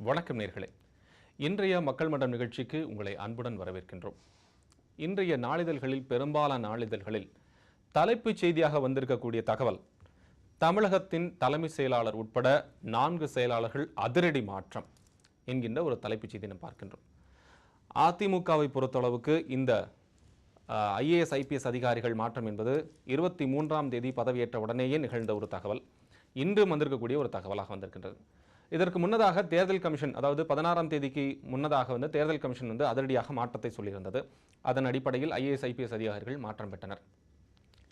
வணக்கம் நேர்களே. இன்றைய மக்கள் மன்றம் நிகழ்ச்சிக்கு உங்களை அன்புடன் வரவேற்கின்றோம். இன்றைய நாளிதழ்களில் பெரும்பாலான நாளிதழ்களில் தலைப்புச் செய்தியாக வந்திருக்கக்கூடிய தகவல், தமிழகத்தின் தலைமை செயலாளர் உட்பட 4 செயலாளர்கள் அதிரடி மாற்றம் என்கின்ற ஒரு தலைப்புச் செய்தி நாம் பார்க்கின்றோம். அதிமுகவை பொறுத்தளவுக்கு இந்த IAS IPS அதிகாரிகள் மாற்றம் என்பது 23ஆம் தேதி பதவியேற்ற உடனேயே நிகழ்ந்த ஒரு தகவல். இன்று வந்திருக்கக்கூடிய ஒரு தகவலாக வந்திருக்கின்றது. இதற்கு முன்னதாக தேர்தல் கமிஷன், அதாவது 16ஆம் தேதிக்கு முன்னதாக தேர்தல் கமிஷன் அதிரடியாக மாற்றத்தை சொல்லியிருந்தது. அதன் அடிப்படையில் IAS IPS அதிகாரிகள் மாற்றம் பெற்றனர்.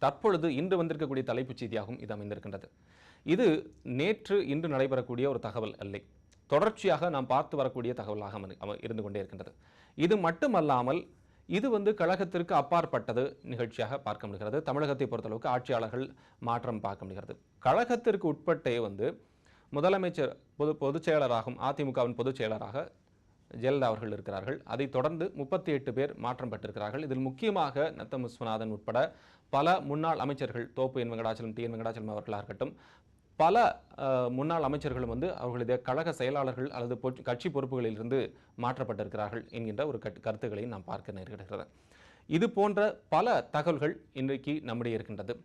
தற்பொழுது இன்று வந்திருக்கக்கூடிய தலைப்புச் செய்தியாகவும் இது அமைந்திருக்கின்றது. இது நேற்று இன்று நடைபெறக்கூடிய ஒரு தகவல் அல்ல, தொடர்ச்சியாக நாம் பார்த்து வரக்கூடிய தகவலாக இருந்து கொண்டே இருக்கின்றது. இது மட்டுமல்லாமல் இது கழகத்திற்கு அப்பாற்பட்டது நிகழ்ச்சியாக பார்க்க முடிகிறது. தமிழகத்தை பொறுத்தளவுக்கு ஆட்சியாளர்கள் மாற்றம் பார்க்க முடிகிறது. கழகத்திற்கு உட்பட்டே முதலமைச்சர் பொதுச் செயலராகும் அதிமுகவின் பொதுச் செயலராக ஜெயலலிதா அவர்கள் இருக்கிறார்கள். அதைத் தொடர்ந்து 38 பேர் மாற்றம் பெற்றிருக்கிறார்கள். இதில் முக்கியமாக நத்தம் விஸ்வநாதன் உட்பட பல முன்னாள் அமைச்சர்கள், தோப்பு என் வெங்கடாச்சலம், டி என் வெங்கடாச்சலம் அவர்களாக இருக்கட்டும், பல முன்னாள் அமைச்சர்களும் அவர்களுடைய கழக செயலாளர்கள் அல்லது கட்சி பொறுப்புகளில் இருந்து மாற்றப்பட்டிருக்கிறார்கள் என்கின்ற ஒரு கருத்துக்களையும் நாம் பார்க்க நேரிடுகிறது. இது போன்ற பல தகவல்கள் இன்றைக்கு நம்முடைய இருக்கின்றது.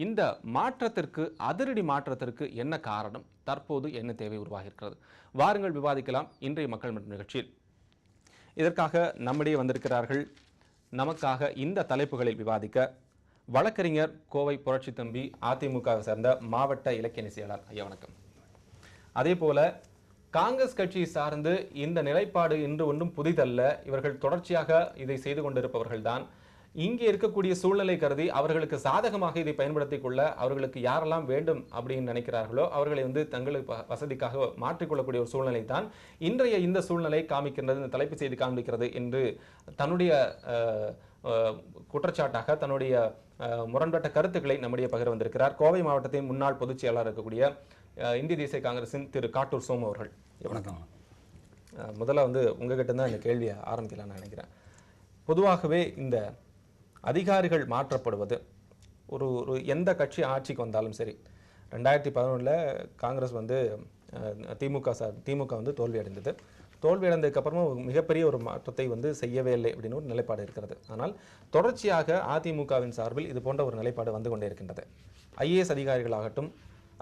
இந்த மாற்றத்திற்கு, அதிரடி மாற்றத்திற்கு என்ன காரணம், தற்போது என்ன தேவை உருவாகியிருக்கிறது, வாருங்கள் விவாதிக்கலாம் இன்றைய மக்கள் மன்றம் நிகழ்ச்சியில். இதற்காக நம்முடைய வந்திருக்கிறார்கள் நமக்காக இந்த தலைப்புகளில் விவாதிக்க வழக்கறிஞர் கோவை புரட்சி தம்பி, அதிமுகவை சேர்ந்த மாவட்ட இலக்கிய செயலாளர். ஐயா வணக்கம். அதே போல காங்கிரஸ் கட்சியை சார்ந்து இந்த நிலைப்பாடு இன்று ஒன்றும் புதிதல்ல, இவர்கள் தொடர்ச்சியாக இதை செய்து கொண்டிருப்பவர்கள் தான். இங்கே இருக்கக்கூடிய சூழ்நிலை கருதி அவர்களுக்கு சாதகமாக இதை பயன்படுத்திக் கொள்ள அவர்களுக்கு யாரெல்லாம் வேண்டும் அப்படின்னு நினைக்கிறார்களோ அவர்களை தங்களுக்கு வசதிக்காக மாற்றிக்கொள்ளக்கூடிய ஒரு சூழ்நிலை தான் இன்றைய இந்த சூழ்நிலை காமிக்கின்றது, இந்த தலைப்பு செய்தி காண்பிக்கிறது என்று தன்னுடைய குற்றச்சாட்டாக, தன்னுடைய முரண்பட்ட கருத்துக்களை நம்முடைய பகிர வந்திருக்கிறார் கோவை மாவட்டத்தின் முன்னாள் பொதுச் செயலாளர் இருக்கக்கூடிய இந்திய தேசிய காங்கிரசின் திரு காட்டூர் சோமு அவர்கள். வணக்கம். முதல்ல உங்ககிட்ட தான் இந்த கேள்வியை ஆரம்பிக்கலாம்னு நினைக்கிறேன். பொதுவாகவே இந்த அதிகாரிகள் மாற்றப்படுவது ஒரு எந்த கட்சி ஆட்சிக்கு வந்தாலும் சரி, 2011 காங்கிரஸ் திமுக தோல்வி அடைந்தது. தோல்வி அடைந்ததுக்கு அப்புறமா மிகப்பெரிய ஒரு மாற்றத்தை செய்யவே இல்லை அப்படின்னு ஒரு நிலைப்பாடு இருக்கிறது. ஆனால் தொடர்ச்சியாக அதிமுகவின் சார்பில் இது போன்ற ஒரு நிலைப்பாடு வந்து கொண்டே இருக்கின்றது. IAS அதிகாரிகளாகட்டும்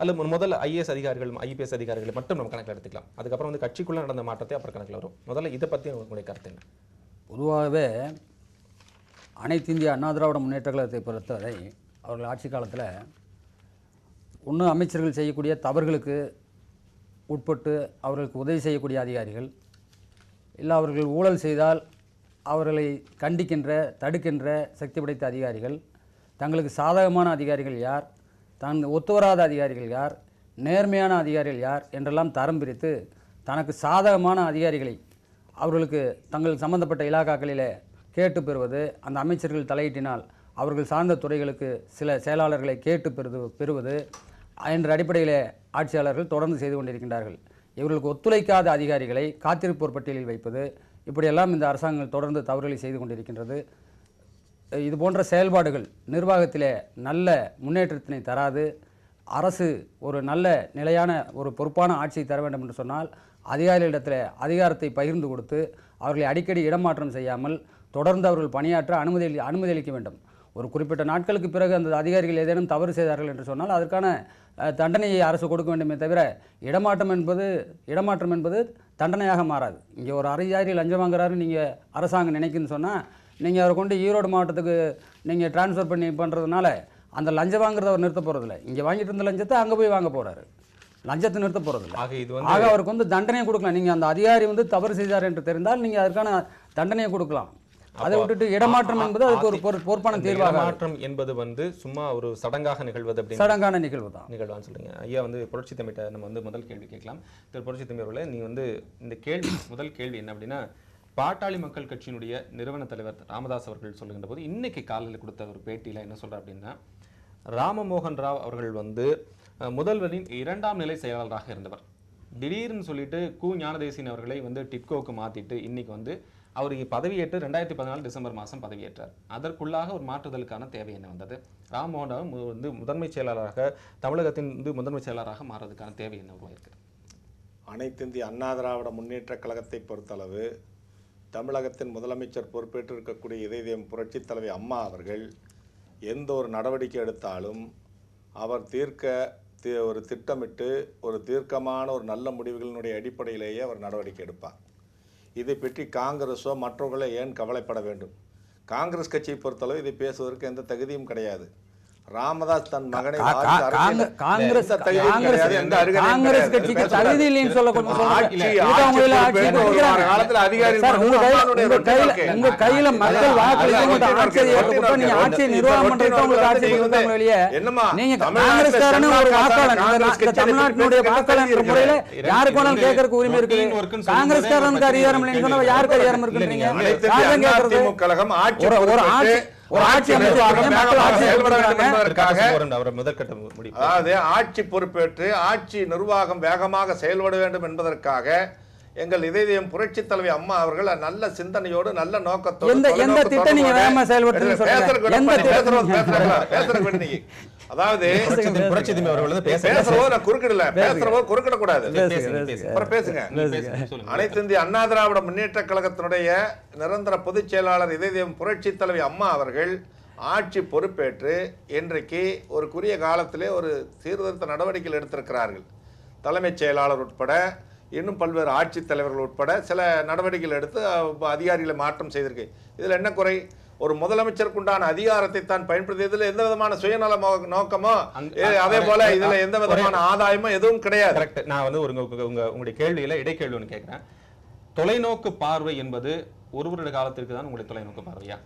அல்லது முதல்ல IAS அதிகாரிகள் IPS அதிகாரிகளை மட்டும் நம்ம கணக்கில் எடுத்துக்கலாம். அதுக்கப்புறம் கட்சிக்குள்ள நடந்த மாற்றத்தை அப்புறம் கணக்கில் வரும். முதல்ல இதை பற்றி உங்களுடைய கருத்து என்ன? பொதுவாகவே அனைத்து இந்திய அண்ணா திராவிட முன்னேற்ற கழகத்தை பொறுத்தவரை அவர்கள் ஆட்சி காலத்தில் ஒன்று அமைச்சர்கள் செய்யக்கூடிய தவறுகளுக்கு உட்பட்டு அவர்களுக்கு உதவி செய்யக்கூடிய அதிகாரிகள், இல்லை அவர்கள் ஊழல் செய்தால் அவர்களை கண்டிக்கின்ற, தடுக்கின்ற சக்தி படைத்த அதிகாரிகள், தங்களுக்கு சாதகமான அதிகாரிகள் யார், ஒத்துவராத அதிகாரிகள் யார், நேர்மையான அதிகாரிகள் யார் என்றெல்லாம் தரம் பிரித்து தனக்கு சாதகமான அதிகாரிகளை அவர்களுக்கு தங்கள் சம்பந்தப்பட்ட இலாக்காக்களிலே கேட்டு பெறுவது, அந்த அமைச்சர்கள் தலையிட்டினால் அவர்கள் சார்ந்த துறைகளுக்கு சில செயலாளர்களை கேட்டு பெறுவது என்ற அடிப்படையிலே ஆட்சியாளர்கள் தொடர்ந்து செய்து கொண்டிருக்கின்றார்கள். இவர்களுக்கு ஒத்துழைக்காத அதிகாரிகளை காத்திருப்போர் பட்டியலில் வைப்பது, இப்படியெல்லாம் இந்த அரசாங்கம் தொடர்ந்து தவறுகளை செய்து கொண்டிருக்கின்றது. இது போன்ற செயல்பாடுகள் நிர்வாகத்திலே நல்ல முன்னேற்றத்தினை தராது. அரசு ஒரு நல்ல நிலையான ஒரு பொறுப்பான ஆட்சியை தர வேண்டும் என்று சொன்னால் அதிகாரிகளிடத்தில் அதிகாரத்தை பகிர்ந்து கொடுத்து அவர்களை அடிக்கடி இடமாற்றம் செய்யாமல் தொடர்ந்து அவர்கள் பணியாற்ற அனுமதி அளிக்க வேண்டும். ஒரு குறிப்பிட்ட நாட்களுக்கு பிறகு அந்த அதிகாரிகள் ஏதேனும் தவறு செய்தார்கள் என்று சொன்னால் அதற்கான தண்டனையை அரசு கொடுக்க வேண்டுமே தவிர இடமாற்றம் என்பது தண்டனையாக மாறாது. இங்கே ஒரு அதிகாரி லஞ்சம் வாங்குறாரு நீங்கள் அரசாங்கம் நினைக்குன்னு சொன்னால் நீங்கள் அவரை கொண்டு ஈரோடு மாவட்டத்துக்கு நீங்கள் டிரான்ஸ்ஃபர் பண்ணுறதுனால அந்த லஞ்சம் வாங்குறத அவர் நிறுத்த போகிறதில்ல. இங்கே வாங்கிட்டு இருந்த லஞ்சத்தை அங்கே போய் வாங்க போகிறாரு, லஞ்சத்தை நிறுத்த போகிறதில்ல. ஆக அவருக்கு தண்டனையை கொடுக்கலாம். நீங்கள் அந்த அதிகாரி தவறு செய்தார் என்று தெரிந்தால் நீங்கள் அதற்கான தண்டனையை கொடுக்கலாம். அதை விட்டுட்டு இடமாற்றம் என்பது அதுக்கு ஒரு பொறுப்பான தீர்வாக. மாற்றம் என்பது சும்மா ஒரு சடங்காக நிகழ்வது, அப்படி சடங்கான நிகழ்வு தான் நிகழ்வான்னு சொல்றீங்க. ஐயா புரட்சி தம்பிட்ட நம்ம முதல் கேள்வி கேட்கலாம். திரு புரட்சி தம்பி அவர்களே, நீ இந்த கேள்வி முதல் கேள்வி என்ன அப்படின்னா, பாட்டாளி மக்கள் கட்சியினுடைய நிறுவன தலைவர் ராமதாஸ் அவர்கள் சொல்லுகின்ற போது இன்னைக்கு காலையில் கொடுத்த ஒரு பேட்டியில என்ன சொல்ற அப்படின்னா, ராமமோகன் ராவ் அவர்கள் முதல்வரின் 2ஆம் நிலை செயலாளராக இருந்தவர். திடீர்னு சொல்லிட்டு ஞானதேசின் அவர்களை டிட்கோக்கு மாத்திட்டு இன்னைக்கு அவர் பதவியேற்று 2014 டிசம்பர் மாதம் பதவியேற்றார். அதற்குள்ளாக ஒரு மாற்றுதலுக்கான தேவை என்ன வந்தது? ராம்மோகன் ராவ் முதன்மை செயலாளராக, தமிழகத்தின் முதன்மை செயலாளராக மாறுவதற்கான தேவை என்ன உருவாயிருக்கு? அனைத்திந்திய அண்ணா திராவிட முன்னேற்றக் கழகத்தை பொறுத்தளவு தமிழகத்தின் முதலமைச்சர் பொறுப்பேற்றிருக்கக்கூடிய இதயம் புரட்சித் தலைவி அம்மா அவர்கள் எந்த ஒரு நடவடிக்கை எடுத்தாலும் அவர் ஒரு திட்டமிட்டு ஒரு தீர்க்கமான ஒரு நல்ல முடிவுகளினுடைய அடிப்படையிலேயே அவர் நடவடிக்கை எடுப்பார். இதை பற்றி காங்கிரஸோ மற்றவர்களோ ஏன் கவலைப்பட வேண்டும்? காங்கிரஸ் கட்சியை பொறுத்தளவு இதை பேசுவதற்கு எந்த தகுதியும் கிடையாது. ராமதாஸ் தன் மகனை காங்கிரஸ் கட்சிக்கு தகுதி இல்லைன்னு சொல்ல உங்க கையில மக்கள் வாக்களிக்க ஆட்சியை நிர்வாகம் நீங்க காங்கிரஸ்காரன் ஒரு வாக்காளர், தமிழ்நாட்டினுடைய வாக்காளர் என்ற முறையில யாருக்கு வேணாலும் கேட்கறதுக்கு உரிமை இருக்கு. காங்கிரஸ்காரனுக்கு அதிகாரம் இல்லைன்னு சொன்னா யாருக்கு அதிகாரம் இருக்குன்றீங்க? ஒரு ஆட்சி அதாவது ஆட்சி பொறுப்பேற்று ஆட்சி நிர்வாகம் வேகமாக செயல்பட வேண்டும் என்பதற்காக எங்கள் இதயம் புரட்சி தலைவி அம்மா அவர்கள் நல்ல சிந்தனையோடு நல்ல நோக்கத்தோடு அதாவது குறுக்கிடக்கூடாது. பேசுங்க. அனைத்து இந்திய அண்ணா திராவிட முன்னேற்ற கழகத்தினுடைய நிரந்தர பொதுச் செயலாளர் இதயம் புரட்சி தலைவி அம்மா அவர்கள் ஆட்சி பொறுப்பேற்று இன்றைக்கு ஒரு குறுகிய காலத்திலே ஒரு சீர்திருத்த நடவடிக்கைகள் எடுத்திருக்கிறார்கள். தலைமைச் செயலாளர் உட்பட இன்னும் பல்வேறு ஆட்சித் தலைவர்கள் உட்பட சில நடவடிக்கைகள் எடுத்து அதிகாரிகளை மாற்றம் செய்திருக்கு. இதில் என்ன குறை? ஒரு முதலமைச்சருக்குண்டான அதிகாரத்தை தான் பயன்படுத்தியதில் எந்த விதமான சுயநல நோக்கமோ அதே போல இதுல எந்த விதமான ஆதாயமோ எதுவும் கிடையாது. நான் வந்து உங்களுடைய கேள்வியில இடைக்கேள்வி ஒன்று கேட்கிறேன். தொலைநோக்கு பார்வை என்பது ஒரு வருட காலத்திற்கு தான் உங்களுடைய தொலைநோக்கு பார்வையா?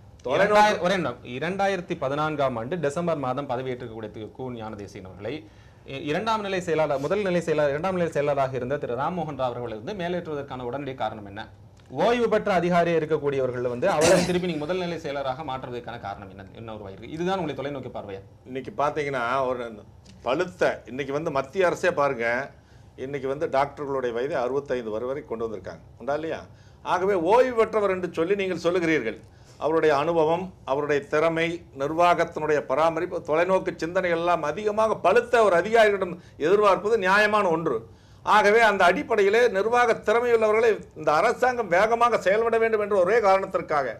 2014ஆம் ஆண்டு டிசம்பர் மாதம் பதவியேற்றக்கூடிய கு ஞானதேசியன் அவர்களை இரண்டாம் நிலை செயலாளராக இருந்த திரு ராம்மோகன் ராவ் அவர்கள் இருந்து மேலேற்றுவதற்கான உடனடி காரணம் என்ன? ஓய்வு பெற்ற அதிகாரியாக இருக்கக்கூடியவர்கள் வந்து அவரை திருப்பி நீங்க முதல் நிலை செயலராக மாற்றுவதற்கான காரணம் என்ன ஒரு வாய்ப்பு? இதுதான் உங்களுடைய தொலைநோக்கி பார்வையா? இன்னைக்கு பாத்தீங்கன்னா ஒரு பழுத்த இன்னைக்கு வந்து மத்திய அரசே பாருங்க, இன்னைக்கு வந்து டாக்டர்களுடைய வயது 65 வரை கொண்டு வந்திருக்காங்க, உண்டா இல்லையா? ஆகவே ஓய்வு பெற்றவர் என்று சொல்லி நீங்கள் சொல்லுகிறீர்கள். அவருடைய அனுபவம், அவருடைய திறமை, நிர்வாகத்தினுடைய பராமரிப்பு, தொலைநோக்கு சிந்தனைகள் எல்லாம் அதிகமாக பழுத்த ஒரு அதிகாரிகளிடம் எதிர்பார்ப்பது நியாயமான ஒன்று. ஆகவே அந்த அடிப்படையிலே நிர்வாக திறமையுள்ளவர்களை இந்த அரசாங்கம் வேகமாக செயல்பட வேண்டும் என்ற ஒரே காரணத்திற்காக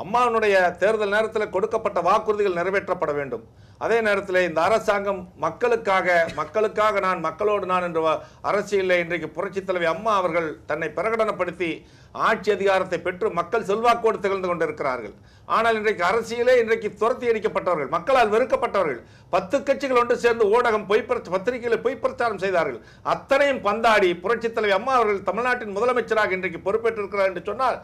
அம்மாவினுடைய தேர்தல் நேரத்தில் கொடுக்கப்பட்ட வாக்குறுதிகள் நிறைவேற்றப்பட வேண்டும். அதே நேரத்தில் இந்த அரசாங்கம் மக்களுக்காக நான் மக்களோடு நான் என்ற அரசியலில் இன்றைக்கு புரட்சித் தலைவி அம்மா அவர்கள் தன்னை பிரகடனப்படுத்தி ஆட்சி அதிகாரத்தை பெற்று மக்கள் செல்வாக்கோடு திகழ்ந்து கொண்டிருக்கிறார்கள். ஆனால் இன்றைக்கு அரசியலே இன்றைக்கு துரத்தி அடிக்கப்பட்டவர்கள், மக்களால் வெறுக்கப்பட்டவர்கள். 10 கட்சிகள் ஒன்று சேர்ந்து ஊடகம் பத்திரிகைகளை பொய் பிரச்சாரம் செய்தார்கள். அத்தனையும் பந்தாடி புரட்சித் தலைவி அம்மா அவர்கள் தமிழ்நாட்டின் முதலமைச்சராக இன்றைக்கு பொறுப்பேற்றிருக்கிறார் என்று சொன்னால்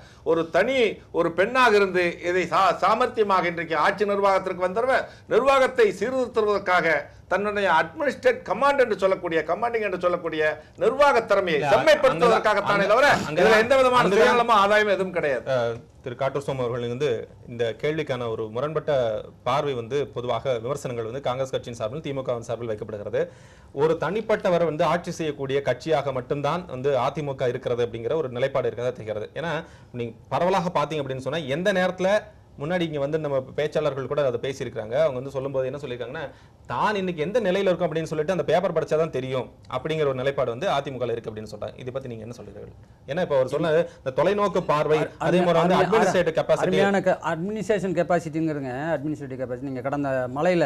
ஒரு பெண்ணாக இருந்து இதை சாமர்த்தியமாக இன்றைக்கு ஆட்சி நிர்வாகத்திற்கு வந்தவர் நிர்வாகத்தை சீர்திருத்துவதற்காக தன்னுடைய அட்மினிஸ்ட்ரேட் கமாண்டிங் என்று சொல்லக்கூடிய நிர்வாக திறமையை செம்மைப்படுத்துவதற்காகத்தானே தவிர இதுல எந்த விதமான சுயநலமோ ஆதாயம் எதுவும் கிடையாது. திரு காட்டூர் சோம அவர்கள் வந்து இந்த கேள்விக்கான ஒரு முரண்பட்ட பார்வை வந்து பொதுவாக விமர்சனங்கள் வந்து காங்கிரஸ் கட்சியின் சார்பில் திமுக சார்பில் வைக்கப்படுகிறது. ஒரு தனிப்பட்டவர் வந்து ஆட்சி செய்யக்கூடிய கட்சியாக மட்டும்தான் வந்து அதிமுக இருக்கிறது அப்படிங்கிற ஒரு நிலைப்பாடு இருக்கிறதா தெரிகிறது. ஏன்னா நீங்க பரவலாக பாத்தீங்க அப்படின்னு சொன்னா எந்த நேரத்துல முன்னாடி இங்க வந்து நம்ம பேச்சாளர்கள் கூட அதை பேசியிருக்காங்க. அவங்க வந்து சொல்லும்போது என்ன சொல்லியிருக்காங்கன்னா, தான் இன்னைக்கு எந்த நிலையில இருக்கும் அப்படின்னு சொல்லிட்டு அந்த பேப்பர் படிச்சாதான் தெரியும் அப்படிங்கிற ஒரு நிலைப்பாடு வந்து அதிமுக இருக்கு அப்படின்னு சொல்றாங்க. இதை பத்தி நீங்க என்ன சொல்றீர்கள்? ஏன்னா இப்ப அவர் சொன்னது இந்த தொலைநோக்கு பார்வை, அதே மாதிரி வந்து அட்மினிஸ்ட்ரேட்டிவ் கெப்பாசிட்டிங்கிறங்க. அட்மினிஸ்ட்ரேட்டிவ் கெப்பாசிட்டி நீங்க கடந்த மலையில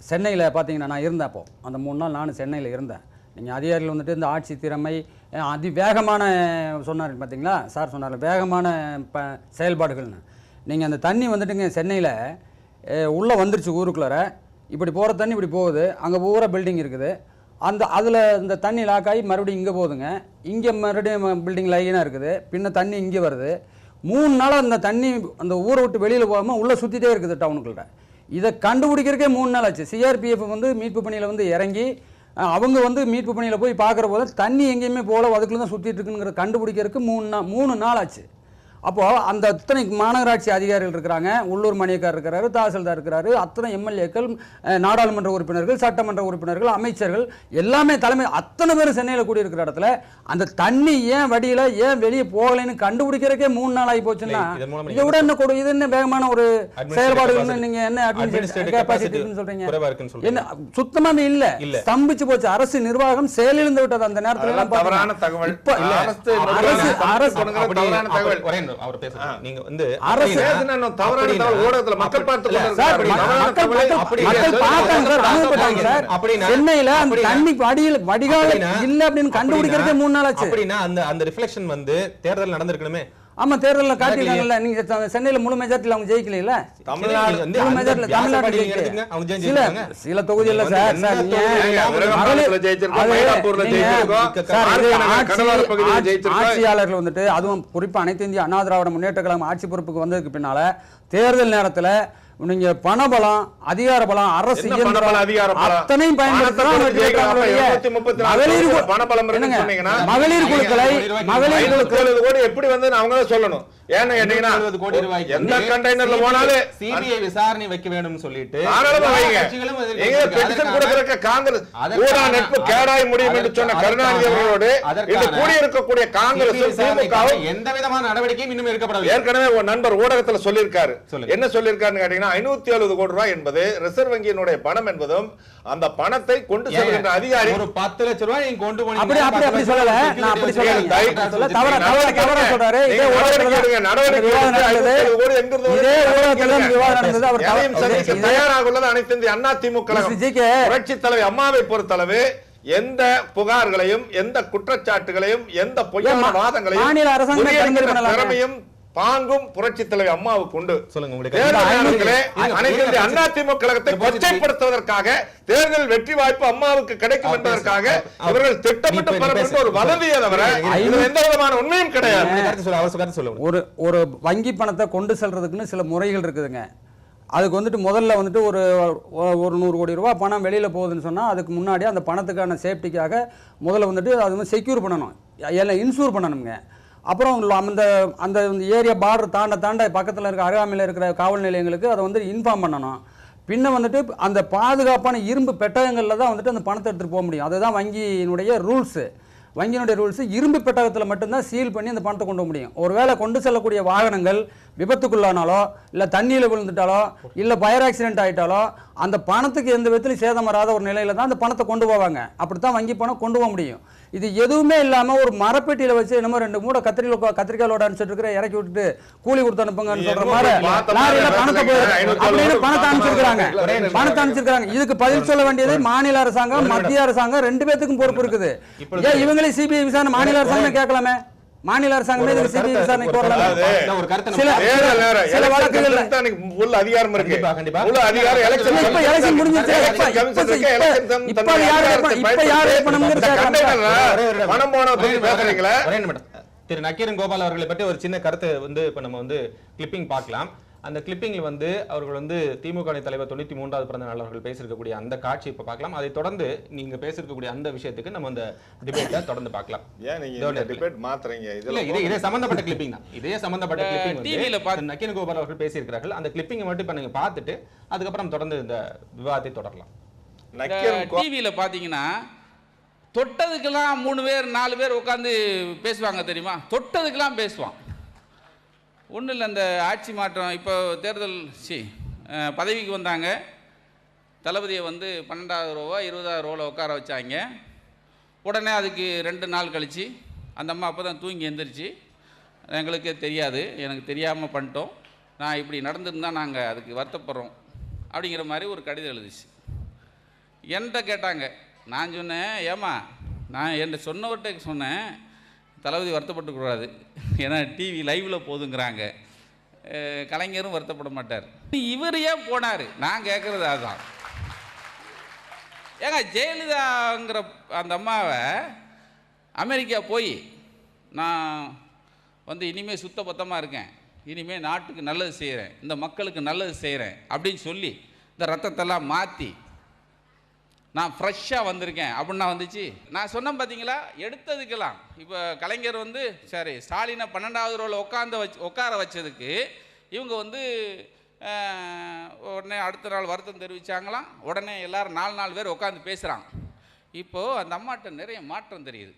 சென்னையில் பார்த்தீங்கன்னா நான் இருந்தேன். அப்போ அந்த 3 நாள் நானும் சென்னையில் இருந்தேன். நீங்கள் அதிகாரிகள் வந்துட்டு இந்த ஆட்சி திறமை அதிவேகமான சொன்னார் பார்த்தீங்களா, சார் சொன்னார் வேகமான செயல்பாடுகள்னு. நீங்கள் அந்த தண்ணி வந்துட்டுங்க சென்னையில் உள்ளே வந்துருச்சு, ஊருக்குள்ளார இப்படி போகிற தண்ணி இப்படி போகுது, அங்கே பூரா பில்டிங் இருக்குது. அதில் இந்த தண்ணி லாக் ஆகி மறுபடியும் இங்கே போகுதுங்க, இங்கே மறுபடியும் பில்டிங் லைனாக இருக்குது, பின்ன தண்ணி இங்கே வருது. 3 நாளாக அந்த தண்ணி அந்த ஊரை விட்டு வெளியில் போகாமல் உள்ளே சுற்றிட்டே இருக்குது டவுனுக்குள்ள. இதை கண்டுபிடிக்கிறதுக்கே 3 நாள் ஆச்சு. சிஆர்பிஎஃப் வந்து மீட்பு பணியில் வந்து இறங்கி அவங்க வந்து மீட்பு பணியில் போய் பார்க்குற போது தண்ணி எங்கேயுமே போல அதுக்குள்ள தான் சுற்றிட்டு இருக்குங்கிற கண்டுபிடிக்கிறதுக்கு 3 நாள் ஆச்சு. அப்போது அந்த அத்தனை மாநகராட்சி அதிகாரிகள் இருக்கிறாங்க, உள்ளூர் மணியக்கார் இருக்கிறாரு, தாசில்தார் இருக்கிறாரு, அத்தனை எம்எல்ஏக்கள், நாடாளுமன்ற உறுப்பினர்கள், சட்டமன்ற உறுப்பினர்கள், அமைச்சர்கள் எல்லாமே தலைமை அத்தனை பேரும் சென்னையில் கூடியிருக்கிற இடத்துல அந்த தண்ணி ஏன் வடியில் ஏன் வெளியே போகலைன்னு கண்டுபிடிக்கிறதுக்கே 3 நாள் ஆகி போச்சுன்னா இதை விட என்ன இது என்ன வேகமான ஒரு செயல்பாடுகள் நீங்கள் என்ன அட்மினிஸ்ட்ரேட்டிவ் கெப்பாசிட்டின்னு சொல்றீங்க? என்ன சுத்தமாவே இல்ல, ஸ்தம்பிச்சு போச்சு. அரசு நிர்வாகம் செயலிழந்து விட்டது அந்த நேரத்துல. தவறான தகவல். சென்னையில தண்ணி வடிகால் இல்ல அப்படின்னு கண்டுபிடிக்கிறதே 3 நாள் ஆச்சு. அப்படின்னா அந்த ரிஃப்ளெக்ஷன் வந்து தேர்தல் நடந்திருக்கணுமே. ஆமா, தேர்தலில் காட்டிருக்காங்கல்ல. நீங்க சென்னையில முழு மெஜாரிட்டியில் அவங்க ஜெயிக்கல. தமிழ்நாடு சில தொகுதியில் சார் ஆட்சியாளர்கள் வந்துட்டு, அதுவும் குறிப்பா அனைத்து இந்திய அண்ணா திராவிட முன்னேற்ற கழகம் ஆட்சி பொறுப்புக்கு வந்ததுக்கு பின்னால தேர்தல் நேரத்துல நீங்க பணபலம், அதிகார பலம், அரசு அத்தனையும் பயன்படுத்தலாம். மகளிர் குழுக்களை எப்படி வந்து அவங்க சொல்லணும். ஏன்னு கேட்டீங்கன்னா எந்த கண்டெய்னர்ல போனாலும் சிபிஐ விசாரணை வைக்க வேண்டும் சொல்லிட்டு பெட்டிஷன் கொடுக்கறதுக்கு காங்கிரஸ் ஊடா நட்பு கேடாய் முடியும் என்று சொன்ன கருணாநிதி அவர்களோடு இந்த கூடியிருக்கக்கூடிய காங்கிரஸ் திமுகவும் எந்த விதமான நடவடிக்கையும் இன்னும் எடுக்கப்படவில்லை. ஏற்கனவே ஒரு நண்பர் ஊடகத்தில் சொல்லியிருக்காரு. என்ன சொல்லியிருக்காருன்னு கேட்டீங்கன்னா 570 கோடி ரூபாய் என்பது ரிசர்வ் வங்கியினுடைய பணம் என்பதும் அந்த பணத்தை கொண்டு செல்கின்ற அதிகாரி ஒரு 10 லட்சம் ரூபாய் நீங்க கொண்டு போனீங்க. அப்படி சொல்லல, நான் அப்படி சொல்லல. தவறா சொல்றாரு. இதே ஊடகத்துல தயாராக உள்ளது அனைத்து இந்திய அண்ணா திமுக புரட்சி தலைவி அம்மாவை பொறுத்தளவு எந்த புகார்களையும், எந்த குற்றச்சாட்டுகளையும், எந்த பொய்யான வாதங்களையும் திறமையும் பாங்கும் புரட்சி தலைவி அம்மாவுக்கு உண்டு. அதிமுக கழகத்தை கொச்சைப்படுத்துவதற்காக தேர்தல் வெற்றி வாய்ப்பு அம்மாவுக்கு கிடைக்கும் என்பதற்காக அவர்கள் திட்டமிட்டு பெறப்பட்ட ஒரு வதவியை தவிர எந்த விதமான உண்மையும் கிடையாது. ஒரு வங்கி பணத்தை கொண்டு செல்றதுக்குன்னு சில முறைகள் இருக்குதுங்க. அதுக்கு வந்துட்டு முதல்ல வந்துட்டு ஒரு 100 கோடி ரூபா பணம் வெளியில் போகுதுன்னு சொன்னால் அதுக்கு முன்னாடி அந்த பணத்துக்கான சேஃப்டிக்காக முதல்ல வந்துட்டு அது வந்து செக்யூர் பண்ணணும், எல்லாம் இன்சூர் பண்ணணுங்க. அப்புறம் அந்த அந்த ஏரியா பார்டர் தாண்ட பக்கத்தில் இருக்க அருகாமையில் இருக்கிற காவல் நிலையங்களுக்கு அதை வந்து இன்ஃபார்ம் பண்ணணும். பின்ன வந்துட்டு அந்த பாதுகாப்பான இரும்பு பெட்டகங்களில் தான் வந்துட்டு அந்த பணத்தை எடுத்துகிட்டு போக முடியும். அதுதான் வங்கியினுடைய ரூல்ஸு. வங்கியினுடைய ரூல்ஸு இரும்பு பெட்டகத்தில் மட்டும்தான் சீல் பண்ணி அந்த பணத்தை கொண்டு முடியும். ஒருவேளை கொண்டு செல்லக்கூடிய வாகனங்கள் விபத்துக்குள்ளானாலோ, இல்லை தண்ணியில் விழுந்துட்டாலோ, இல்லை ஃபயர் ஆக்சிடென்ட் ஆகிட்டாலோ அந்த பணத்துக்கு எந்த விதத்துலையும் சேதம் வராத ஒரு நிலையில் தான் அந்த பணத்தை கொண்டு போவாங்க. அப்படி தான் வங்கி பணம் கொண்டு போக முடியும். இது எதுவுமே இல்லாமல் ஒரு மரப்பெட்டியில் வச்சு என்னமோ 2 மூடை கத்திரிக்காயோட அனுப்பிச்சிட்டு இருக்கிற இறக்கி விட்டுட்டு கூலி கொடுத்து அனுப்புங்கன்னு சொல்ற மாதிரி பணத்தை அனுப்பிச்சிருக்காங்க. இதுக்கு பதில் சொல்ல வேண்டியது மாநில அரசாங்கம், மத்திய அரசாங்கம் 2 பேத்துக்கும் பொறுப்பு இருக்குது. ஏன் இவங்களே சிபிஐ விசாரணை மாநில அரசாங்கம் கேட்கலாமே? மாநில அரசாங்கமே சிபிஐ விசாரணை கோரலாம். சில வழக்குகள் அதிகாரம் இருக்கு. எலெக்ஷன் முடிஞ்சிருச்சு. இப்ப யாரு பணம் போன பேசுறீங்களா? திரு நக்கீரன் கோபால் அவர்களை பற்றி ஒரு சின்ன கருத்து வந்து இப்ப நம்ம வந்து கிளிப்பிங் பார்க்கலாம். அந்த கிளிப்பிங்ல வந்து அவர்கள் வந்து திமுக தலைவர் 93வது பிறந்த நாள் அவர்கள் பேசியிருக்கக்கூடிய அந்த காட்சி இப்ப பார்க்கலாம். அதை தொடர்ந்து நீங்க பேசியிருக்கக்கூடிய அந்த விஷயத்துக்கு நம்ம அந்த டிபேட்டை தொடர்ந்து பார்க்கலாம். ஏன் நீங்க டிபேட் மாத்துறீங்க? இதே சம்பந்தப்பட்ட கிளிப்பிங் தான். இதே சம்பந்தப்பட்ட கிளிப்பிங் டிவில பார்த்து நக்கீரன் கோபால் அவர்கள் பேசியிருக்கிறார்கள். அந்த கிளிப்பிங்கை மட்டும் இப்ப நீங்க பார்த்துட்டு அதுக்கப்புறம் தொடர்ந்து இந்த விவாதத்தை தொடரலாம். டிவியில பாத்தீங்கன்னா தொட்டதுக்கெல்லாம் 3 பேர் 4 பேர் உட்காந்து பேசுவாங்க தெரியுமா? தொட்டதுக்கெல்லாம் பேசுவான். ஒன்றும் இல்லை, இந்த ஆட்சி மாற்றம் இப்போ தேர்தல் பதவிக்கு வந்தாங்க. தளபதியை வந்து 12வது ரோவா 20வது ரோவில் உட்கார வச்சாங்க. உடனே அதுக்கு 2 நாள் கழித்து அந்த அம்மா அப்போ தான் தூங்கி எழுந்திரிச்சு, எங்களுக்கே தெரியாது, எனக்கு தெரியாமல் பண்ணிட்டோம், நான் இப்படி நடந்திருந்தால் நாங்கள் அதுக்கு வருத்தப்படுறோம் அப்படிங்கிற மாதிரி ஒரு கடிதம் எழுதிச்சு. என்கிட்ட கேட்டாங்க. நான் சொன்னேன், ஏம்மா நான் என்கிட்ட சொன்னவர்கிட்ட சொன்னேன், தளபதி வருத்தப்பட்டுக்கூடாது, ஏன்னா டிவி லைவில் போதுங்கிறாங்க, கலைஞரும் வருத்தப்பட மாட்டார். இவர் ஏன் போனார்? நான் கேட்குறது அதுதான். ஏங்க ஜெயலலிதாங்கிற அந்த அம்மாவை அமெரிக்கா போய் நான் வந்து இனிமேல் சுத்த பத்தமாக இருக்கேன், இனிமேல் நாட்டுக்கு நல்லது செய்கிறேன், இந்த மக்களுக்கு நல்லது செய்கிறேன் அப்படின்னு சொல்லி இந்த ரத்தத்தெல்லாம் மாற்றி நான் ஃப்ரெஷ்ஷாக வந்திருக்கேன் அப்படின்னா வந்துச்சு. நான் சொன்னேன் பார்த்தீங்களா, எடுத்ததுக்கெல்லாம் இப்போ கலைஞர் வந்து சரி ஸ்டாலினை 12வது ரோவில் உட்கார வச்சதுக்கு இவங்க வந்து உடனே அடுத்த நாள் வருத்தம் தெரிவித்தாங்களாம். உடனே எல்லாரும் 4 பேர் உட்காந்து பேசுகிறாங்க. இப்போது அந்த அம்மாட்ட நிறைய மாற்றம் தெரியுது.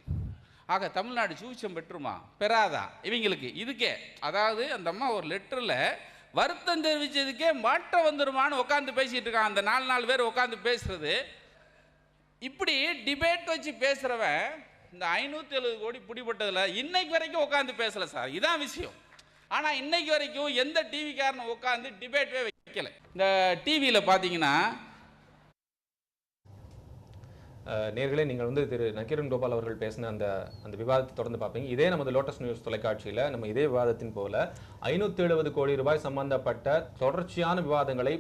ஆக தமிழ்நாடு சூச்சம் பெற்றுமா பெறாதா இவங்களுக்கு இதுக்கே, அதாவது அந்த அம்மா ஒரு லெட்டரில் வருத்தம் தெரிவித்ததுக்கே மாற்றம் வந்துருமான்னு உட்காந்து பேசிகிட்டு இருக்கான். அந்த 4 பேர் உட்காந்து பேசுகிறது. இப்படி டிபேட் வச்சு பேசுகிறவன் இந்த 570 கோடி பிடிபட்டதில் இன்னைக்கு வரைக்கும் உட்காந்து பேசலை சார், இதான் விஷயம். ஆனால் இன்னைக்கு வரைக்கும் எந்த டிவிக்காரனை உட்காந்து டிபேட்டே வைக்கல. இந்த டிவியில் பார்த்தீங்கன்னா நேர்களே, நீங்கள் வந்து திரு நக்கீரன் கோபால் அவர்கள் பேசின அந்த விவாதத்தை தொடர்ந்து பார்ப்பீங்க. இதே நமது லோட்டஸ் நியூஸ் தொலைக்காட்சியில் நம்ம இதே விவாதத்தின் போல 570 கோடி ரூபாய் சம்பந்தப்பட்ட தொடர்ச்சியான விவாதங்களை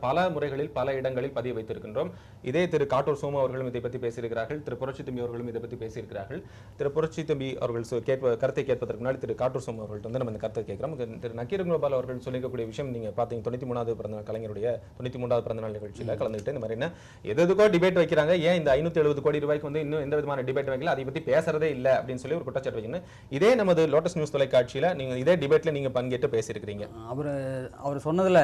பல முறைகளில் பல இடங்களில் பதிய வைத்திருக்கின்றோம். இதே திரு காட்டூர் சோமு அவர்களும் இதை பற்றி பேசியிருக்கிறார்கள், திரு புரட்சி தம்பி அவர்களும் இதை பற்றி பேசியிருக்கிறார்கள். திரு புரட்சி தம்பி அவர்கள் கருத்தை கேட்பதற்கு முன்னாடி திரு காட்டூர் சோமு அவர்கள்ட்ட வந்து நம்ம இந்த கருத்தை கேட்கிறோம். திரு நக்கீரன் கோபால் அவர்கள் சொல்லிக்கக்கூடிய விஷயம் நீங்க பார்த்தீங்க, 93வது பிறந்தநாள் கலைஞருடைய 93வது பிறந்தநாள் நிகழ்ச்சியில் கலந்துக்கிட்டு இந்த மாதிரி என்ன எதுக்கோ டிபேட் வைக்கிறாங்க, ஏன் இந்த 570 கோடி ரூபாய்க்கு வந்து இன்னும் எந்த விதமான டிபேட் வைக்கல, அதை பத்தி பேசுறதே இல்லை அப்படின்னு சொல்லி ஒரு குற்றச்சாட்டு வைக்கணும். இதே நமது லோட்டஸ் நியூஸ் தொலைக்காட்சியில் நீங்க இதே டிபேட்ல நீங்க பங்கேற்று பேசியிருக்கிறீங்க. அவர் சொன்னதுல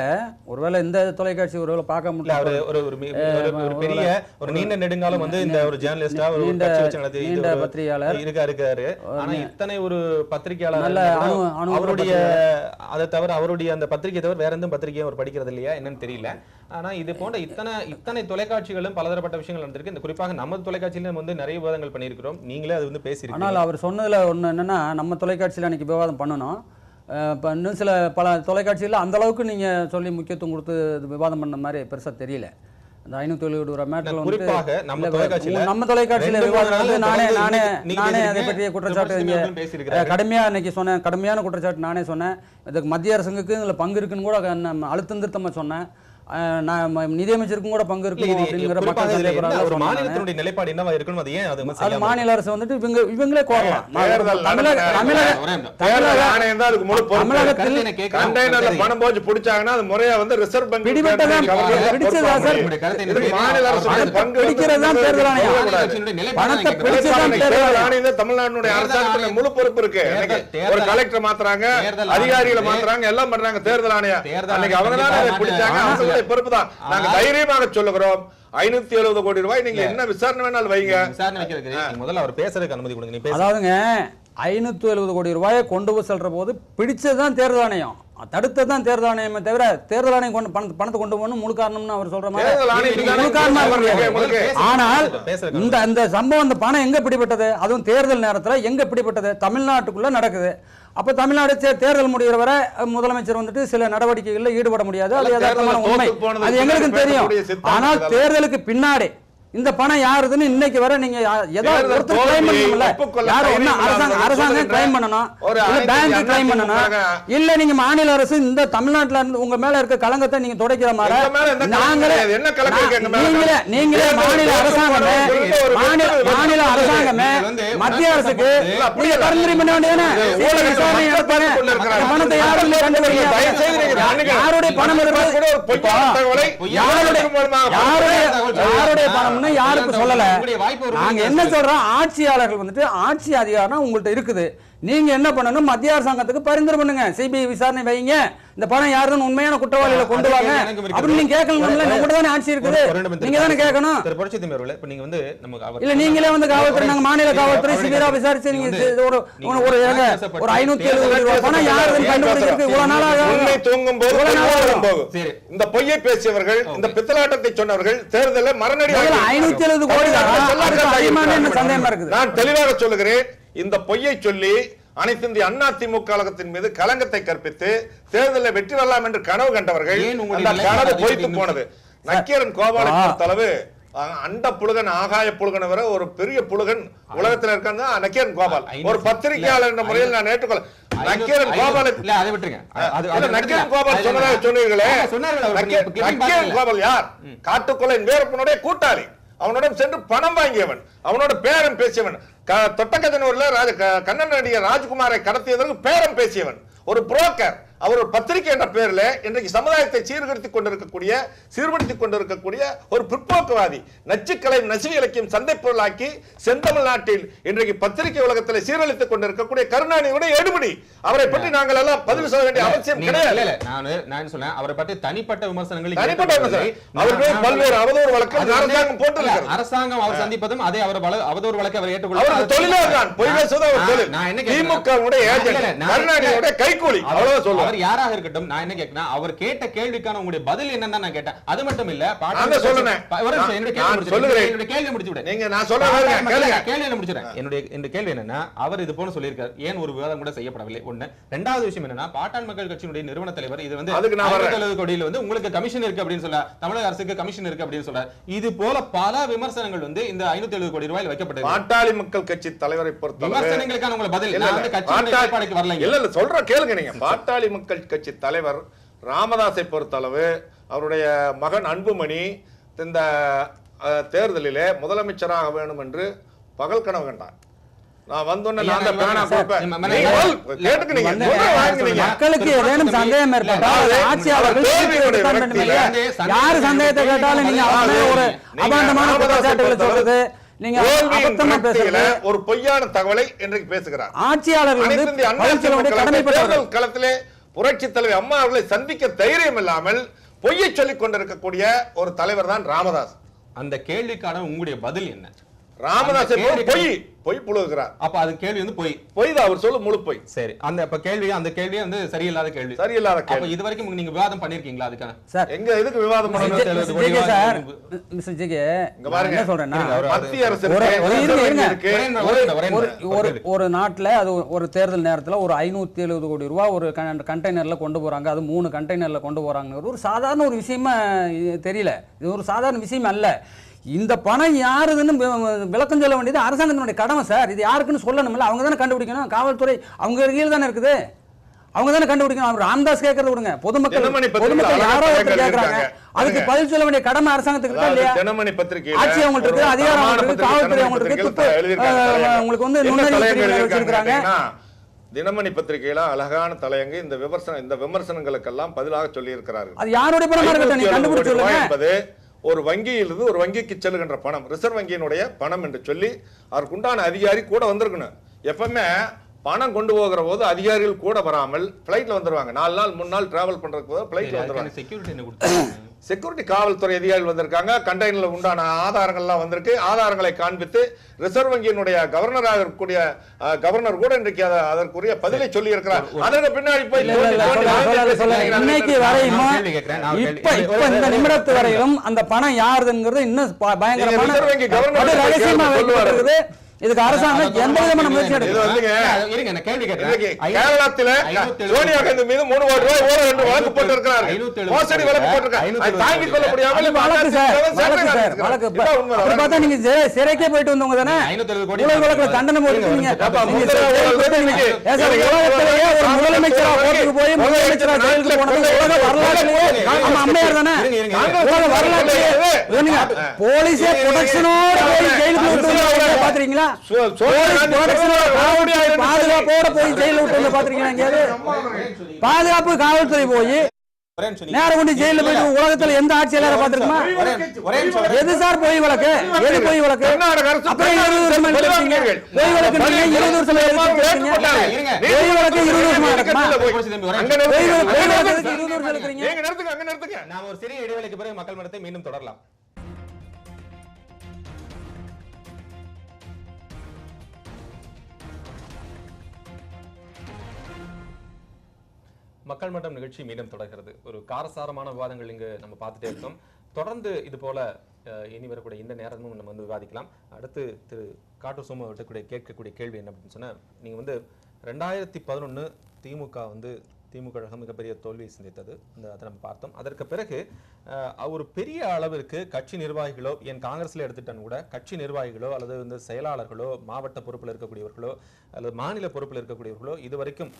ஒருவேளை இந்த தொலைக்காட்சி ஒருவேளை பார்க்க முடியல, ஒரு பெரிய ஒரு நீண்ட நெடுங்காலம் வந்து இந்த ஒரு ஜேர்னலிஸ்டா ஒரு பத்திரிகையாளர் இருக்காரு. ஆனா இத்தனை ஒரு பத்திரிகையாளர் அவருடைய அதை தவிர அவருடைய அந்த பத்திரிகை தவிர வேற எந்த பத்திரிகையும் அவர் படிக்கிறது இல்லையா என்னன்னு தெரியல. ஆனா இது போன்ற இத்தனை தொலைக்காட்சிகளும் பலதரப்பட்ட விஷயங்கள் நடந்திருக்கு. இந்த குறிப்பாக நம்ம தொலைக்காட்சியில வந்து நிறைய விவாதங்கள் பண்ணியிருக்கிறோம், நீங்களே அது வந்து பேசியிருக்கீங்க. ஆனால் அவர் சொன்னதுல ஒண்ணு என்னன்னா, நம்ம தொலைக்காட்சியில் அன்னைக்கு விவாதம் பண்ணணும். இப்போ இன்னும் சில பல தொலைக்காட்சியில் அந்த அளவுக்கு நீங்க சொல்லி முக்கியத்துவம் கொடுத்து விவாதம் பண்ண மாதிரி பெருசா தெரியல. அந்த 570 மேட்டர்ல குறிப்பாக நம்ம தொலைக்காட்சியில விவாதம் வந்து நானே அதை பற்றிய குற்றச்சாட்டு கடுமையான குற்றச்சாட்டு நானே சொன்னேன். இதுக்கு மத்திய அரசுக்கு இதுல பங்கு இருக்குன்னு கூட அழுத்தம் திருத்தமா சொன்னேன். நிதியமைச்சருக்கும் கூட பங்கு இருக்கு அப்படிங்கிற மாநிலத்தினுடைய நிலைப்பாடு என்னவா இருக்கணும், அது ஏன் அது மாநில அரசு வந்துட்டு இவங்களே கோரலாம். பணம் போச்சு பிடிச்சாங்கன்னா அது முறையா வந்து ரிசர்வ் பேங்க் தமிழ்நாட்டுடைய அரசாங்கத்துல முழு பொறுப்பு இருக்கு. ஒரு கலெக்டர் மாத்துறாங்க, அதிகாரிகளை மாத்துறாங்க, எல்லாம் பண்றாங்க. தேர்தல் ஆணையம் அவங்க பிடிச்சாங்க, பொறுப்புதான். நாங்க தைரியமாக சொல்லுகிறோம், 570 கோடி ரூபாய் நீங்க என்ன விசாரணை வேணாலும் வைங்க. விசாரணை வைக்கிறதுக்கு முதல்ல அவர் பேசுறதுக்கு அனுமதி கொடுங்க. அதாவதுங்க 570 கோடி ரூபாயை கொண்டு போய் செல்ற போது பிடிச்சதுதான் தேர்தல் ஆணையம், தடுத்ததான் தேர்தல் ஆணையமே தவிர தேர்தல் ஆணையம் கொண்டு பணத்தை கொண்டு போகணும் முழு காரணம்னு அவர் சொல்ற மாதிரி முழு காரணமா. ஆனால் இந்த சம்பவம், இந்த பணம் எங்க பிடிபட்டது, அதுவும் தேர்தல் நேரத்தில் எங்க பிடிபட்டது, தமிழ்நாட்டுக்குள்ள நடக்குது. அப்ப தமிழ்நாடு தேர்தல் முடிகிற வரை முதலமைச்சர் வந்துட்டு சில நடவடிக்கைகளில் ஈடுபட முடியாது, அது யதார்த்தமான உண்மை, அது எங்களுக்கு தெரியும். ஆனால் தேர்தலுக்கு பின்னாடி இந்த பணம் யாருதுன்னு இன்னைக்கு வர நீங்க ஏதாவது ஒருத்தர் கிளைம் பண்ணணும்ல, யாரும் என்ன அரசாங்கம் கிளைம் பண்ணணும், இல்ல பேங்க் கிளைம் பண்ணணும், இல்ல நீங்க மாநில அரசு இந்த தமிழ்நாட்டுல இருந்து உங்க மேல இருக்க கலங்கத்தை நீங்க துடைக்கிற மாதிரி நீங்களே மாநில அரசாங்கமே மத்திய அரசுக்கு நீங்க பரிந்துரை பண்ண வேண்டியதானே, பணத்தை யாருடைய பணம் யாருடைய பணம் யாருக்கு சொல்லல. நாங்க என்ன சொல்றோம், ஆட்சியாளர்கள் வந்துட்டு ஆட்சி அதிகாரம் உங்கள்ட்ட இருக்குது, நீங்க என்ன பண்ணணும், மத்திய அரசாங்கத்துக்கு பரிந்துரை பண்ணுங்க, சிபிஐ விசாரணை வைங்க, இந்த பணம் யாருன்னு உண்மையான குற்றவாளிகளை கொண்டு வாங்க அப்படின்னு நீங்க கேட்கணும்ல. நம்ம தானே ஆட்சி இருக்குது, நீங்க தானே கேட்கணும். இல்ல நீங்களே வந்து காவல்துறை, நாங்க மாநில காவல்துறை சிவியரா விசாரிச்சு நீங்க ஒரு 570 ரூபாய் பணம் யாருன்னு கண்டுபிடிச்சிருக்கு இவ்வளவு நாளாக. தூங்கும் போது இந்த பொய்யை பேசியவர்கள், இந்த பித்தலாட்டத்தை சொன்னவர்கள் தேர்தலில் மரணடி 570 கோடி சந்தேகமா இருக்குது. நான் தெளிவாக சொல்லுகிறேன், இந்த பொய்யை சொல்லி அனைத்து இந்திய அண்ணா திமுக கழகத்தின் மீது கலங்கத்தை கற்பித்து தேர்தலில் வெற்றி வரலாம் என்று கனவு கண்டவர்கள் அந்த கனவு பொய்த்து போனது. நக்கீரன் கோபாலை பொறுத்தளவு அண்ட புழுகன் ஆகாய புழுகன் வர ஒரு பெரிய புழுகன் உலகத்தில் இருக்காங்க நக்கீரன் கோபால். ஒரு பத்திரிகையாளர் என்ற முறையில் நான் ஏற்றுக்கொள்ள நக்கீரன் கோபாலை நக்கீரன் கோபால் சொன்னதாக சொன்னீர்களே, நக்கீரன் கோபால் யார்? காட்டுக்கொள்ளையின் வீரப்பனுடைய கூட்டாளி, அவனுடன் சென்று பணம் வாங்கியவன், அவனோட பேரம் பேசியவன், தொட்டக்கதனூர்ல கண்ணன் நடிகர் ராஜ்குமாரை கடத்தியதற்கு பேரம் பேசியவன், ஒரு புரோக்கர். அவர் ஒரு பத்திரிகை என்ற பெயரில் இன்றைக்கு சமுதாயத்தை சீர்படுத்திக் கொண்டிருக்கக்கூடிய ஒரு பிற்போக்குவாதி, நச்சுக்கலை நசுவி இலக்கியம் சந்தை பொருளாக்கி செந்தமிழ் நாட்டில் இன்றைக்கு பத்திரிகை உலகத்தில் சீரழித்துக் கொண்டிருக்கக்கூடிய கருணாநிதியுடைய எடுபடி. அவரை பற்றி நாங்கள் எல்லாம் பதில் சொல்ல வேண்டிய அவசியம் கிடையாது. நான் சொன்னேன் அவரை பற்றி தனிப்பட்ட விமர்சனங்கள் அவர்கள் பல்வேறு அவதூறு வழக்கு அரசாங்கம் போட்டிருக்கிறது. அரசாங்கம் அவர் சந்திப்பதும் அதே அவதூறு வழக்கை அவர் ஏற்றுக்கொள்வார். தொழிலாளர் பொய் பேசுவது அவர் தொழில். திமுகவுடைய ஏஜென்ட் கருணாநிதியுடைய கைக்கூலி. அவ்வளவு சொல்லுவார். அவர் யாராக இருக்கட்டும், நான் என்ன கேட்கிறேன், அவர் கேட்ட கேள்விக்கான உங்களுடைய பதில் என்னன்னு நான் கேட்டேன். அது மட்டும் இல்ல, கேள்வி என்னன்னா, அவர் இது போல சொல்லியிருக்காரு, ஏன் ஒரு விவாதம் கூட செய்யப்படவில்லை. ஒண்ணு. இரண்டாவது விஷயம் என்னன்னா, பாட்டாளி மக்கள் கட்சியினுடைய நிறுவன தலைவர் இது வந்து 70 கோடியில் வந்து உங்களுக்கு கமிஷன் இருக்கு அப்படின்னு சொல்ல, தமிழக அரசுக்கு கமிஷன் இருக்கு அப்படின்னு சொல்ல, இது போல பல விமர்சனங்கள் வந்து இந்த 570 கோடி ரூபாயில் வைக்கப்பட்டது. பாட்டாளி மக்கள் கட்சி தலைவரை பொறுத்த விமர்சனங்களுக்கான உங்களை பதில் வரல. இல்ல சொல்ற கேளுங்க நீங்க. பாட்டாளி மக்கள் கட்சி தலைவர் ராமதாஸை பொறுத்தளவு அவருடைய மகன் அன்புமணி இந்த தேர்தலிலே முதலமைச்சராக வேண்டும் என்று பகல் கனவு கண்டார். நான் வந்தோன்னே மக்களுக்கு ஏதேனும் சந்தேகம் ஏற்பட்டால் ஆட்சியாளர்கள் யாரு சந்தேகத்தை கேட்டாலும் நீங்க ஒரு அபாண்டமான குற்றச்சாட்டுகளை சொல்றது, ஒரு பொய்யான தகவலை இன்றைக்கு பேசுகிறார். ஆட்சியாளர்கள் களத்திலே புரட்சி தலைவர் அம்மா அவர்களை சந்திக்க தைரியம் இல்லாமல் பொய்யை சொல்லிக் கொண்டிருக்கக்கூடிய ஒரு தலைவர் தான் ராமதாஸ். அந்த கேள்விக்கான உங்களுடைய பதில் என்ன? ராமதாஸ் பொய் புழுகிறார். அப்ப அது கேள்வி வந்து பொய் தான் அவர் சொல்ல முழு பொய். சரி, அந்த கேள்வி வந்து சரியில்லாத கேள்வி. அப்ப இது வரைக்கும் நீங்க விவாதம் பண்ணிருக்கீங்களா? அதுக்கான சார் எங்க எதுக்கு விவாதம் பண்ணணும்? சார் மிஸ்டர் ஜிகே என்ன சொல்றேன்னா, மத்திய அரசு ஒரு நாட்டுல அது ஒரு தேர்தல் நேரத்துல ஒரு 570 கோடி ரூபாய் ஒரு கண்டெய்னர்ல கொண்டு போறாங்க. அது 3 கண்டெய்னர்ல கொண்டு போறாங்க. ஒரு சாதாரண ஒரு விஷயமா தெரியல. இது ஒரு சாதாரண விஷயம் அல்ல. இந்த பணம் யாருதுன்னு விளக்கம் சொல்ல வேண்டியது அரசாங்கத்தினுடைய கடமை சார். இது யாருக்குன்னு சொல்லணும்ல, அவங்க தானே கண்டுபிடிக்கணும். காவல்துறை அவங்க கீழே தானே இருக்குது, அவங்க தானே கண்டுபிடிக்கணும். அவர் ராமதாஸ் கேட்கறது விடுங்க, பொதுமக்கள் யாரோ ஒருத்தர் கேட்கறாங்க, அதுக்கு பதில் சொல்ல வேண்டிய கடமை அரசாங்கத்துக்கு இருக்கா இல்லையா? ஆட்சி அவங்கள்ட்ட இருக்கு, அதிகாரம் அவங்களுக்கு இருக்கு, காவல்துறை அவங்களுக்கு இருக்கு, உங்களுக்கு வந்து நுண்ணறிவு வச்சிருக்காங்க. தினமணி பத்திரிகையில அழகான தலையங்கு இந்த விமர்சனங்களுக்கெல்லாம் பதிலாக சொல்லி இருக்கிறார்கள். அது யாருடைய பணமா இருக்கட்டும், நீங்க கண்டுபிடிச்சு சொல்லுங்க. என்பது ஒரு வங்கியிலிருந்து ஒரு வங்கிக்கு செல்லுகின்ற பணம், ரிசர்வ் வங்கியினுடைய பணம் என்று சொல்லி அதற்குண்டான அதிகாரி கூட வந்திருக்கணும். எப்பவுமே பணம் கொண்டு போகிற போது அதிகாரிகள் கூட வராமல் பிளைட்ல வந்துருவாங்க. 4 நாள் 3 நாள் டிராவல் பண்றதுக்கு போது பிளைட்ல வந்துருவாங்க. செக்யூரிட்டி காவல்துறை அதிகாரிகள் வந்திருக்காங்க. கண்டெய்னர்ல உண்டான ஆதாரங்கள்லாம் வந்திருக்கு. ஆதாரங்களை காண்பித்து ரிசர்வ் வங்கியினுடைய கவர்னராக இருக்கக்கூடிய கவர்னர் கூட இன்றைக்கு அதற்குரிய பதிலை சொல்லி இருக்கிறார். அதற்கு பின்னாடி போய் இன்னைக்கு வரையும் இந்த நிமிடத்து வரையிலும் அந்த பணம் யாருங்கிறது இன்னும் பயங்கரமான ரகசியமா வைக்கப்படுகிறது. இதுக்கு அரசாங்கம் எந்த விதமான முயற்சி எடுக்குது? கேரளத்தில் சோனியா காந்தி மீது 3 கோடி ரூபாய் ஊழல் என்று வழக்கு போட்டிருக்கிறார்கள். மோசடி வழக்கு போட்டிருக்காங்க. தாங்கிக் கொள்ள முடியாமல் பார்த்தா நீங்க சிறைக்கே போயிட்டு வந்தவங்க தானே. ஊழல் வழக்குல தண்டனை போட்டுருக்கீங்க. உலகத்திலேயே ஒரு முதலமைச்சரா கோர்ட்டுக்கு போய் முதலமைச்சரா ஜெயிலுக்கு போனது உலக வரலாற்றிலேயே அம்மையார் தானே. உலக வரலாற்றிலேயே போலீஸே ப்ரொடெக்ஷனோட போய் ஜெயிலுக்கு விட்டு பாத்துறீங்களா? பாதுகாப்போட போய் ஜெயில விட்டு பாத்துருக்கீங்க. பாதுகாப்பு காவல்துறை போய் நேரம் கொண்டு ஜெயில போயிட்டு உலகத்துல எந்த ஆட்சியாளரை பாத்துருக்குமா? எது சார் பொய் வழக்கு? எது பொய் வழக்கு? அப்புறம் 20 வருஷம் பொய் வழக்கு. நீங்க 20 வருஷம் பொய் வழக்கு 20 வருஷமா இருக்குமா? பொய் வழக்கு 20 வருஷம் இருக்கிறீங்க. நாம ஒரு சிறிய இடைவெளிக்கு பிறகு மக்கள் மன்றத்தை மீண்டும் தொடரலாம். மக்கள் மன்றம் நிகழ்ச்சி மீண்டும் தொடர்கிறது. ஒரு காரசாரமான விவாதங்கள் இங்கு நம்ம பார்த்துட்டே இருக்கோம். தொடர்ந்து இது போல இனி வரக்கூடிய இந்த நேரமும் நம்ம வந்து விவாதிக்கலாம். அடுத்து திரு காட்டு சோமு கேட்கக்கூடிய கேள்வி என்ன அப்படின்னு சொன்னா, நீங்க வந்து 2011 திமுக கழகம் மிகப்பெரிய தோல்வியை சந்தித்தது, அதை நம்ம பார்த்தோம். அதற்கு பிறகு ஒரு பெரிய அளவிற்கு கட்சி நிர்வாகிகளோ, என் காங்கிரஸ்ல எடுத்துட்டான்னு கூட கட்சி நிர்வாகிகளோ அல்லது வந்து செயலாளர்களோ, மாவட்ட பொறுப்பில் இருக்கக்கூடியவர்களோ அல்லது மாநில பொறுப்பில் இருக்கக்கூடியவர்களோ இதுவரைக்கும்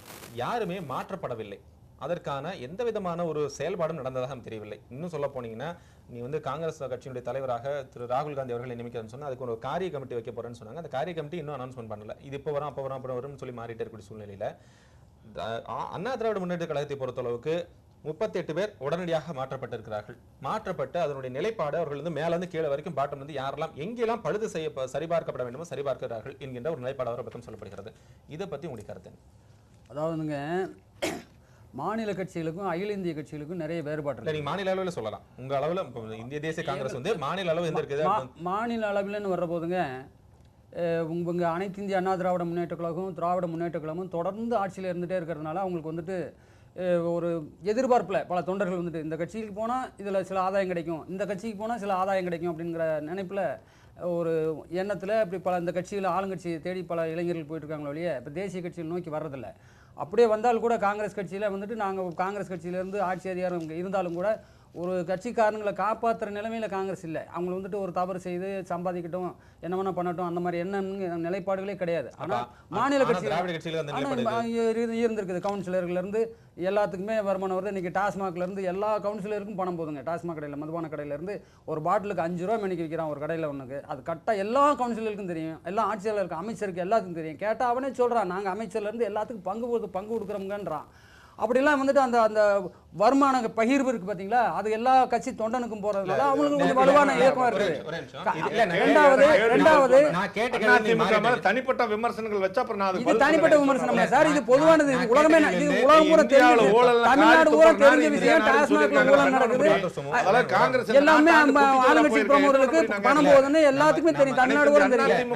யாருமே மாற்றப்படவில்லை. அதற்கான எந்த விதமான ஒரு செயல்பாடும் நடந்ததாக தெரியவில்லை. இன்னும் சொல்ல போனீங்கன்னா, நீ வந்து காங்கிரஸ் கட்சியினுடைய தலைவராக திரு ராகுல் காந்தி அவர்களை நியமிக்கிறேன்னு சொன்னா அதுக்கு ஒரு காரிய கமிட்டி வைக்க போறேன்னு சொன்னாங்க. அந்த காரிய கமிட்டி இன்னும் அனௌன்ஸ்மெண்ட் பண்ணல. இது இப்போ வரும் அப்போ வரும்னு சொல்லி மாறிட்டே இருக்கக்கூடிய சூழ்நிலையில அண்ணா திராவிட முன்னேற்ற கழகத்தை பொறுத்தளவுக்கு 38 பேர் உடனடியாக மாற்றப்பட்டிருக்கிறார்கள். மாற்றப்பட்டு அதனுடைய நிலைப்பாடு அவர்கள் வந்து மேல இருந்து கீழே வரைக்கும் பாட்டம் வந்து யாரெல்லாம் எங்கெல்லாம் பழுது செய்ய சரிபார்க்கப்பட வேண்டுமோ சரிபார்க்கிறார்கள் என்கின்ற ஒரு நிலைப்பாடு அவரை பற்றி சொல்லப்படுகிறது. இதை பத்தி உங்களுடைய கருத்து? அதாவதுங்க, மாநில கட்சிகளுக்கும் அகில இந்திய கட்சிகளுக்கும் நிறைய வேறுபாடு இருக்கு. நீங்க மாநில அளவில் சொல்லலாம். உங்க அளவில் இந்திய தேசிய காங்கிரஸ் வந்து மாநில அளவு எந்த இருக்குது? மாநில அளவில்னு வர்ற போதுங்க, உங்க அனைத்து இந்திய அண்ணா திராவிட முன்னேற்ற கழகம், திராவிட முன்னேற்ற கழகமும் தொடர்ந்து ஆட்சியில் இருந்துகிட்டே இருக்கிறதுனால அவங்களுக்கு வந்துட்டு ஒரு எதிர்பார்ப்பில் பல தொண்டர்கள் வந்துட்டு இந்த கட்சிக்கு போனால் இதில் சில ஆதாயம் கிடைக்கும், இந்த கட்சிக்கு போனால் சில ஆதாயம் கிடைக்கும் அப்படிங்கிற நினைப்பில் ஒரு எண்ணத்தில் இப்படி பல இந்த கட்சியில் ஆளுங்கட்சியை தேடி பல இளைஞர்கள் போயிட்டுருக்காங்களோ இல்லையே, இப்போ தேசிய கட்சியில் நோக்கி வர்றதில்லை. அப்படியே வந்தால் கூட காங்கிரஸ் கட்சியில் வந்துட்டு நாங்கள் காங்கிரஸ் கட்சியிலேருந்து ஆட்சி அதிகாரம் இருந்தாலும் கூட ஒரு கட்சிக்காரங்களை காப்பாற்றுற நிலைமையில் காங்கிரஸ் இல்லை. அவங்க வந்துட்டு ஒரு தவறு செய்து சம்பாதிக்கட்டும், என்ன வேணா பண்ணட்டும், அந்த மாதிரி என்ன நிலைப்பாடுகளே கிடையாது. ஆனால் மாநில கட்சியில் இருந்திருக்குது. கவுன்சிலர்கள்லேருந்து எல்லாத்துக்குமே வருமானம் வருது. இன்றைக்கி டாஸ்மாக்லேருந்து எல்லா கவுன்சிலருக்கும் பணம் போதுங்க. டாஸ்மாக் கடையில், மதுபான கடையிலேருந்து ஒரு பாட்டிலுக்கு 5 ரூபா மணிக்கு விற்கிறான் ஒரு கடையில் ஒன்றுக்கு. அது கரெக்டாக எல்லா கவுன்சிலருக்கும் தெரியும், எல்லா ஆட்சியாளருக்கு, அமைச்சருக்கு எல்லாத்துக்கும் தெரியும். கேட்டால் அவனே சொல்கிறான், நாங்கள் அமைச்சர்லேருந்து எல்லாத்துக்கும் பங்கு கொடுக்குறோங்கன்றான். அப்படிலாம் வந்துட்டு அந்த அந்த வருமான பகிர்வு இருக்கு பார்த்தீங்களா, அது எல்லா கட்சி தொண்டனுக்கும் போறதுனால அவங்களுக்கு கொஞ்சம் வலுவான இயக்கம் இருக்கு. ரெண்டாவது தனிப்பட்ட விமர்சனங்கள் வச்சா இது தனிப்பட்ட விமர்சனம் சார், இது பொதுவானது. உலகமே உலகம் பூரா தெரிஞ்ச, தமிழ்நாடு பூரா தெரிஞ்ச விஷயம். டாஸ்மாக்ல ஊழல் நடக்குது, எல்லாமே ஆளுங்கட்சி பிரமுகர்களுக்கு பணம் போகுதுன்னு எல்லாத்துக்குமே தெரியும். தமிழ்நாடு பூரா தெரியும்.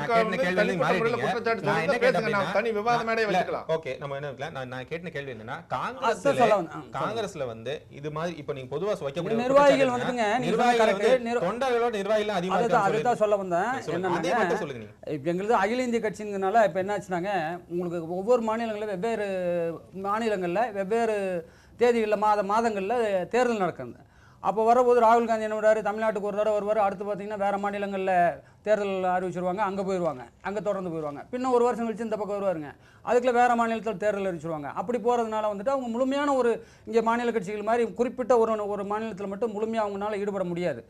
தனி விவாத மேடை வச்சுக்கலாம். ஓகே, நம்ம என்ன நான் கேட்ட கேள்வி என்னன்னா, காங்கிரஸ்ல வந்து இது மாதிரி இப்ப நீங்க பொதுவா வைக்கக்கூடிய நிர்வாகிகள் வந்துங்க, தொண்டர்களோட நிர்வாகிகள் அதிகமா அதுதான் சொல்ல வந்தேன். என்னன்னா, எங்களுக்கு அகில இந்திய கட்சிங்கனால இப்ப என்ன ஆச்சுனாங்க, உங்களுக்கு ஒவ்வொரு மாநிலங்களில் வெவ்வேறு மாநிலங்களில் வெவ்வேறு தேதிகளில் மாதங்களில் தேர்தல் நடக்குது. அப்போ வரபோது ராகுல் காந்தி என்ன பண்ணுறாரு, தமிழ்நாட்டுக்கு ஒரு தடவை வருவார். அடுத்து பார்த்தீங்கன்னா வேறு மாநிலங்களில் தேர்தல் அறிவிச்சிருவாங்க, அங்கே போயிடுவாங்க, அங்கே தொடர்ந்து போயிடுவாங்க. பின்ன ஒரு வருஷம் கழிச்சு இந்த பக்கம் வருவாருங்க, அதுக்குள்ள வேறு மாநிலத்தில் தேர்தல் அறிவிச்சிருவாங்க. அப்படி போகிறதுனால வந்துட்டு அவங்க முழுமையான ஒரு இங்கே மாநில கட்சிகள் மாதிரி குறிப்பிட்ட ஒரு மாநிலத்தில் மட்டும் முழுமையாக அவங்களால ஈடுபட முடியாது.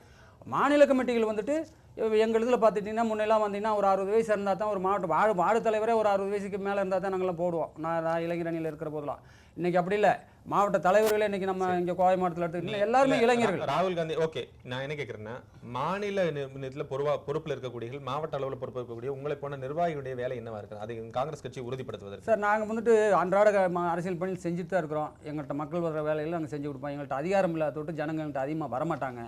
மாநில கமிட்டிகள் வந்துட்டு எங்கள் இதில் பார்த்துட்டிங்கன்னா முன்னெல்லாம் வந்தீங்கன்னா ஒரு 60 வயசு இருந்தால் தான் ஒரு மாவட்ட வார்டு தலைவரே ஒரு 60 வயசுக்கு மேலே இருந்தால் தான் நாங்களாம் போடுவோம். நான் இளைஞரணியில் இருக்கிற போதெல்லாம். இன்றைக்கி அப்படி இல்லை, மாவட்ட தலைவர்களே இன்றைக்கி நம்ம இங்கே கோவை மாவட்டத்தில் எடுத்துக்கிட்டீங்கன்னா எல்லாருமே இளைஞர்கள். ராகுல் காந்தி ஓகே, நான் என்ன கேட்குறேன்னா, மாநில நிலையத்தில் பொறுப்பில் இருக்கக்கூடியவர்கள், மாவட்ட அளவில் பொறுப்பு இருக்கக்கூடிய உங்களை போன நிர்வாகிகளுடைய வேலை என்னவா இருக்குது, அதை காங்கிரஸ் கட்சி உறுதிப்படுத்துவதற்கு? சார், நாங்கள் வந்துட்டு அன்றாட அரசியல் பணியில் செஞ்சுட்டு தான் இருக்கிறோம். எங்கள்கிட்ட மக்கள் வர்ற வேலையில் நாங்கள் செஞ்சு கொடுப்போம். எங்கள்கிட்ட அதிகாரம் இல்லாத தொட்டு ஜனங்கள்கிட்ட அதிகமாக வரமாட்டாங்க.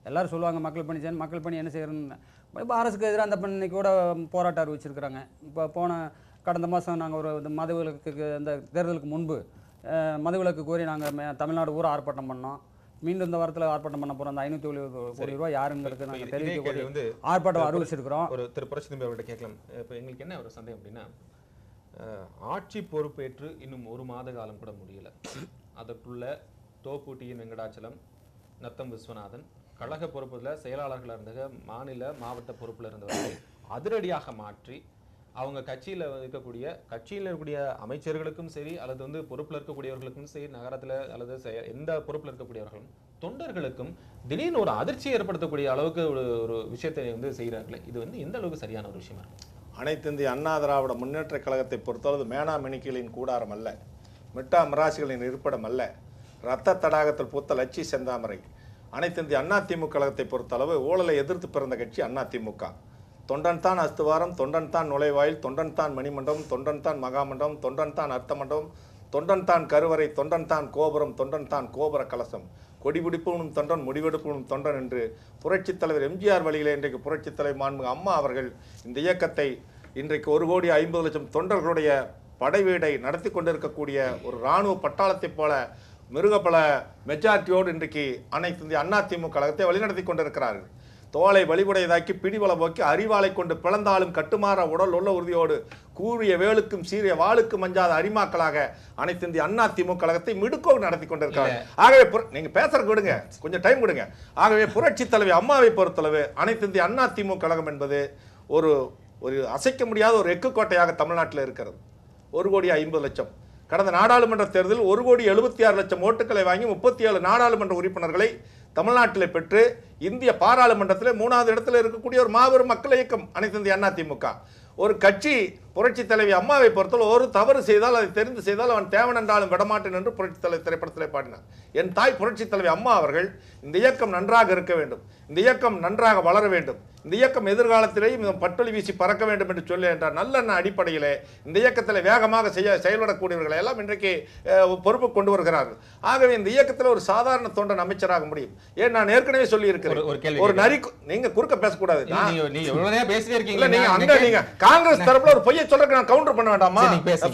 எல்லோரும் சொல்லுவாங்க மக்கள் பணி செய்யணும், மக்கள் பணி என்ன செய்யணும்னு. இப்போ அரசுக்கு எதிராக அந்த இன்னைக்கு கூட போராட்டம் அறிவிச்சிருக்கிறாங்க. இப்போ கடந்த மாதம் நாங்கள் ஒரு மதுவிலக்குக்கு அந்த தேர்தலுக்கு முன்பு மதுவிலக்கு கோரி நாங்கள் தமிழ்நாடு ஊரா ஆர்ப்பாட்டம் பண்ணோம். மீண்டும் இந்த வாரத்தில் ஆர்ப்பாட்டம் பண்ண போகிறோம். அந்த 570 கோடி ரூபாய் யாருங்கிறது நாங்கள் தெரிவிக்கக்கூடிய வந்து ஆர்ப்பாட்டம் அறிவிச்சிருக்கிறோம். ஒரு புரட்சி தம்பி அவர்கிட்ட கேட்கலாம். இப்போ எங்களுக்கு என்ன ஒரு சந்தேகம் அப்படின்னா, ஆட்சி பொறுப்பேற்று இன்னும் 1 மாத காலம் கூட முடியல. அதற்குள்ள தோப்பூட்டியின் வெங்கடாச்சலம், நத்தம் விஸ்வநாதன் கழக பொறுப்புல செயலாளர்களாக இருந்த மாநில மாவட்ட பொறுப்பில் இருந்தவர்களை அதிரடியாக மாற்றி அவங்க கட்சியில் இருக்கக்கூடிய அமைச்சர்களுக்கும் சரி, அல்லது வந்து பொறுப்பில் இருக்கக்கூடியவர்களுக்கும் சரி, நகரத்தில் அல்லது எந்த பொறுப்பில் இருக்கக்கூடியவர்களும் தொண்டர்களுக்கும் திடீர்னு ஒரு அதிர்ச்சியை ஏற்படுத்தக்கூடிய அளவுக்கு ஒரு விஷயத்தை வந்து செய்கிறார்களே, இது வந்து எந்த அளவுக்கு சரியான ஒரு விஷயமா இருக்கு? அனைத்து இந்திய அண்ணா திராவிட முன்னேற்ற கழகத்தை பொறுத்தளவு மேனா மினிக்கிகளின் கூடாரம் அல்ல, மிட்டா மிராசிகளின் இருப்பிடம் அல்ல, இரத்த தடாகத்தில் பூத்த லட்சி செந்தாமரை. அனைத்து இந்திய அண்ணா திமுக கழகத்தை பொறுத்தளவு ஊழலை எதிர்த்து பிறந்த கட்சி அண்ணா திமுக. தொண்டன் தான் அஸ்துவாரம், தொண்டன் தான் நுழைவாயில், தொண்டன் தான் மணிமண்டபம், தொண்டன் தான் மகாமண்டபம், தொண்டன் தான் அர்த்த மண்டபம், தொண்டன் தான் கருவறை, தொண்டன் தான் கோபுரம், தொண்டன் தான் கோபுர கலசம். கொடிபிடிப்பும் தொண்டன், முடிவெடுப்பும் தொண்டன் என்று புரட்சித் தலைவர் எம்ஜிஆர் வழியிலே இன்றைக்கு புரட்சித் தலைவர் மாண்புமிகு அம்மா அவர்கள் இந்த இயக்கத்தை இன்றைக்கு 1,50,00,000 தொண்டர்களுடைய படைவீடை நடத்தி கொண்டிருக்கக்கூடிய ஒரு இராணுவ பட்டாளத்தைப் போல மிருகப்பல மெஜாரிட்டியோடு இன்றைக்கு அனைத்து இந்திய அண்ணா திமுக கழகத்தை வழிநடத்தி கொண்டிருக்கிறார்கள். தோலை வழிபடையதாக்கி பிடிவள போக்கி அறிவாலை கொண்டு பிளந்தாலும் கட்டுமாற உடல் உள்ள உறுதியோடு கூறிய வேலுக்கும் சீரிய வாளுக்கும் மஞ்சாத அரிமாக்களாக அனைத்து இந்திய அண்ணா திமுக கழகத்தை மிடுக்கோடு நடத்தி கொண்டிருக்காங்க. ஆகவே நீங்க பேசுறதுக்கு விடுங்க, கொஞ்சம் டைம் கொடுங்க. ஆகவே புரட்சி தலைவி அம்மாவை பொறுத்தளவு அனைத்து இந்திய அண்ணா திமுக கழகம் என்பது ஒரு அசைக்க முடியாத ஒரு எக்கு கோட்டையாக தமிழ்நாட்டில் இருக்கிறது. 1,50,00,000 கடந்த நாடாளுமன்ற தேர்தலில் 1,76,00,000 ஓட்டுக்களை வாங்கி 37 நாடாளுமன்ற உறுப்பினர்களை தமிழ்நாட்டில் பெற்று இந்திய பாராளுமன்றத்தில் 3வது இடத்தில் இருக்கக்கூடிய ஒரு மாபெரும் மக்கள் இயக்கம் அனைத்து இந்திய அண்ணா திமுக. ஒரு கட்சி புரட்சி தலைவி அம்மாவை பொறுத்தவரை ஒரு தவறு செய்தால் அதை தெரிந்து செய்தால் அவன் தேவன் என்றாலும் விடமாட்டேன் என்று புரட்சி தலைவி திரைப்படத்திலே பாடினார். என் தாய் புரட்சி தலைவி அம்மா அவர்கள் இந்த இயக்கம் நன்றாக இருக்க வேண்டும், இந்த இயக்கம் நன்றாக வளர வேண்டும், இந்த இயக்கம் எதிர்காலத்திலேயும் பட்டொலி வீசி பறக்க வேண்டும் என்று சொல்லி என்ற நல்லெண்ண அடிப்படையிலே இந்த இயக்கத்தில் வேகமாக செயல்படக்கூடியவர்களை எல்லாம் இன்றைக்கு பொறுப்பு கொண்டு வருகிறார்கள். ஆகவே இந்த இயக்கத்தில் ஒரு சாதாரண தொண்டன் அமைச்சராக முடியும். ஏன் நான் ஏற்கனவே சொல்லி இருக்கிறேன், ஒரு நரி நீங்க குறுக்க பேசக்கூடாது. நீங்க காங்கிரஸ் தரப்புல ஒரு பொய்யை சொல்றதுக்கு நான் கவுண்டர் பண்ண வேண்டாமா?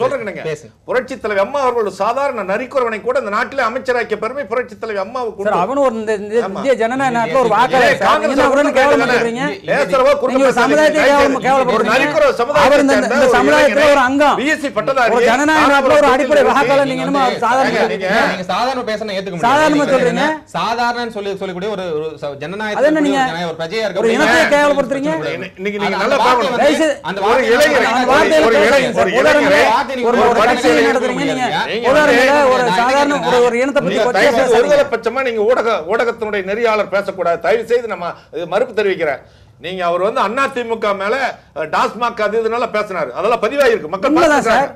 சொல்றேன், நீங்க புரட்சி தலைவி அம்மா அவர்கள் ஒரு சாதாரண நரிக்குறவனை கூட இந்த நாட்டிலே அமைச்சராக்கிய பெருமை புரட்சி தலைவி அம்மாவுக்கு. அவனும் ஒரு இந்திய ஜனநாயக நாட்டில் ஒரு வாக்காளர். ஊடகத்தினுடைய நெறியாளர் பேசக்கூடாது, தயவு செய்து நம்ம மறுப்பு தெரிவிக்கிறேன். நீங்க அவர் வந்து அதிமுக மேல டாஸ்மாக் அது இதனால பேசினாரு, அதெல்லாம் பதிவாயிருக்கு, மக்கள் பார்த்துட்டாங்க.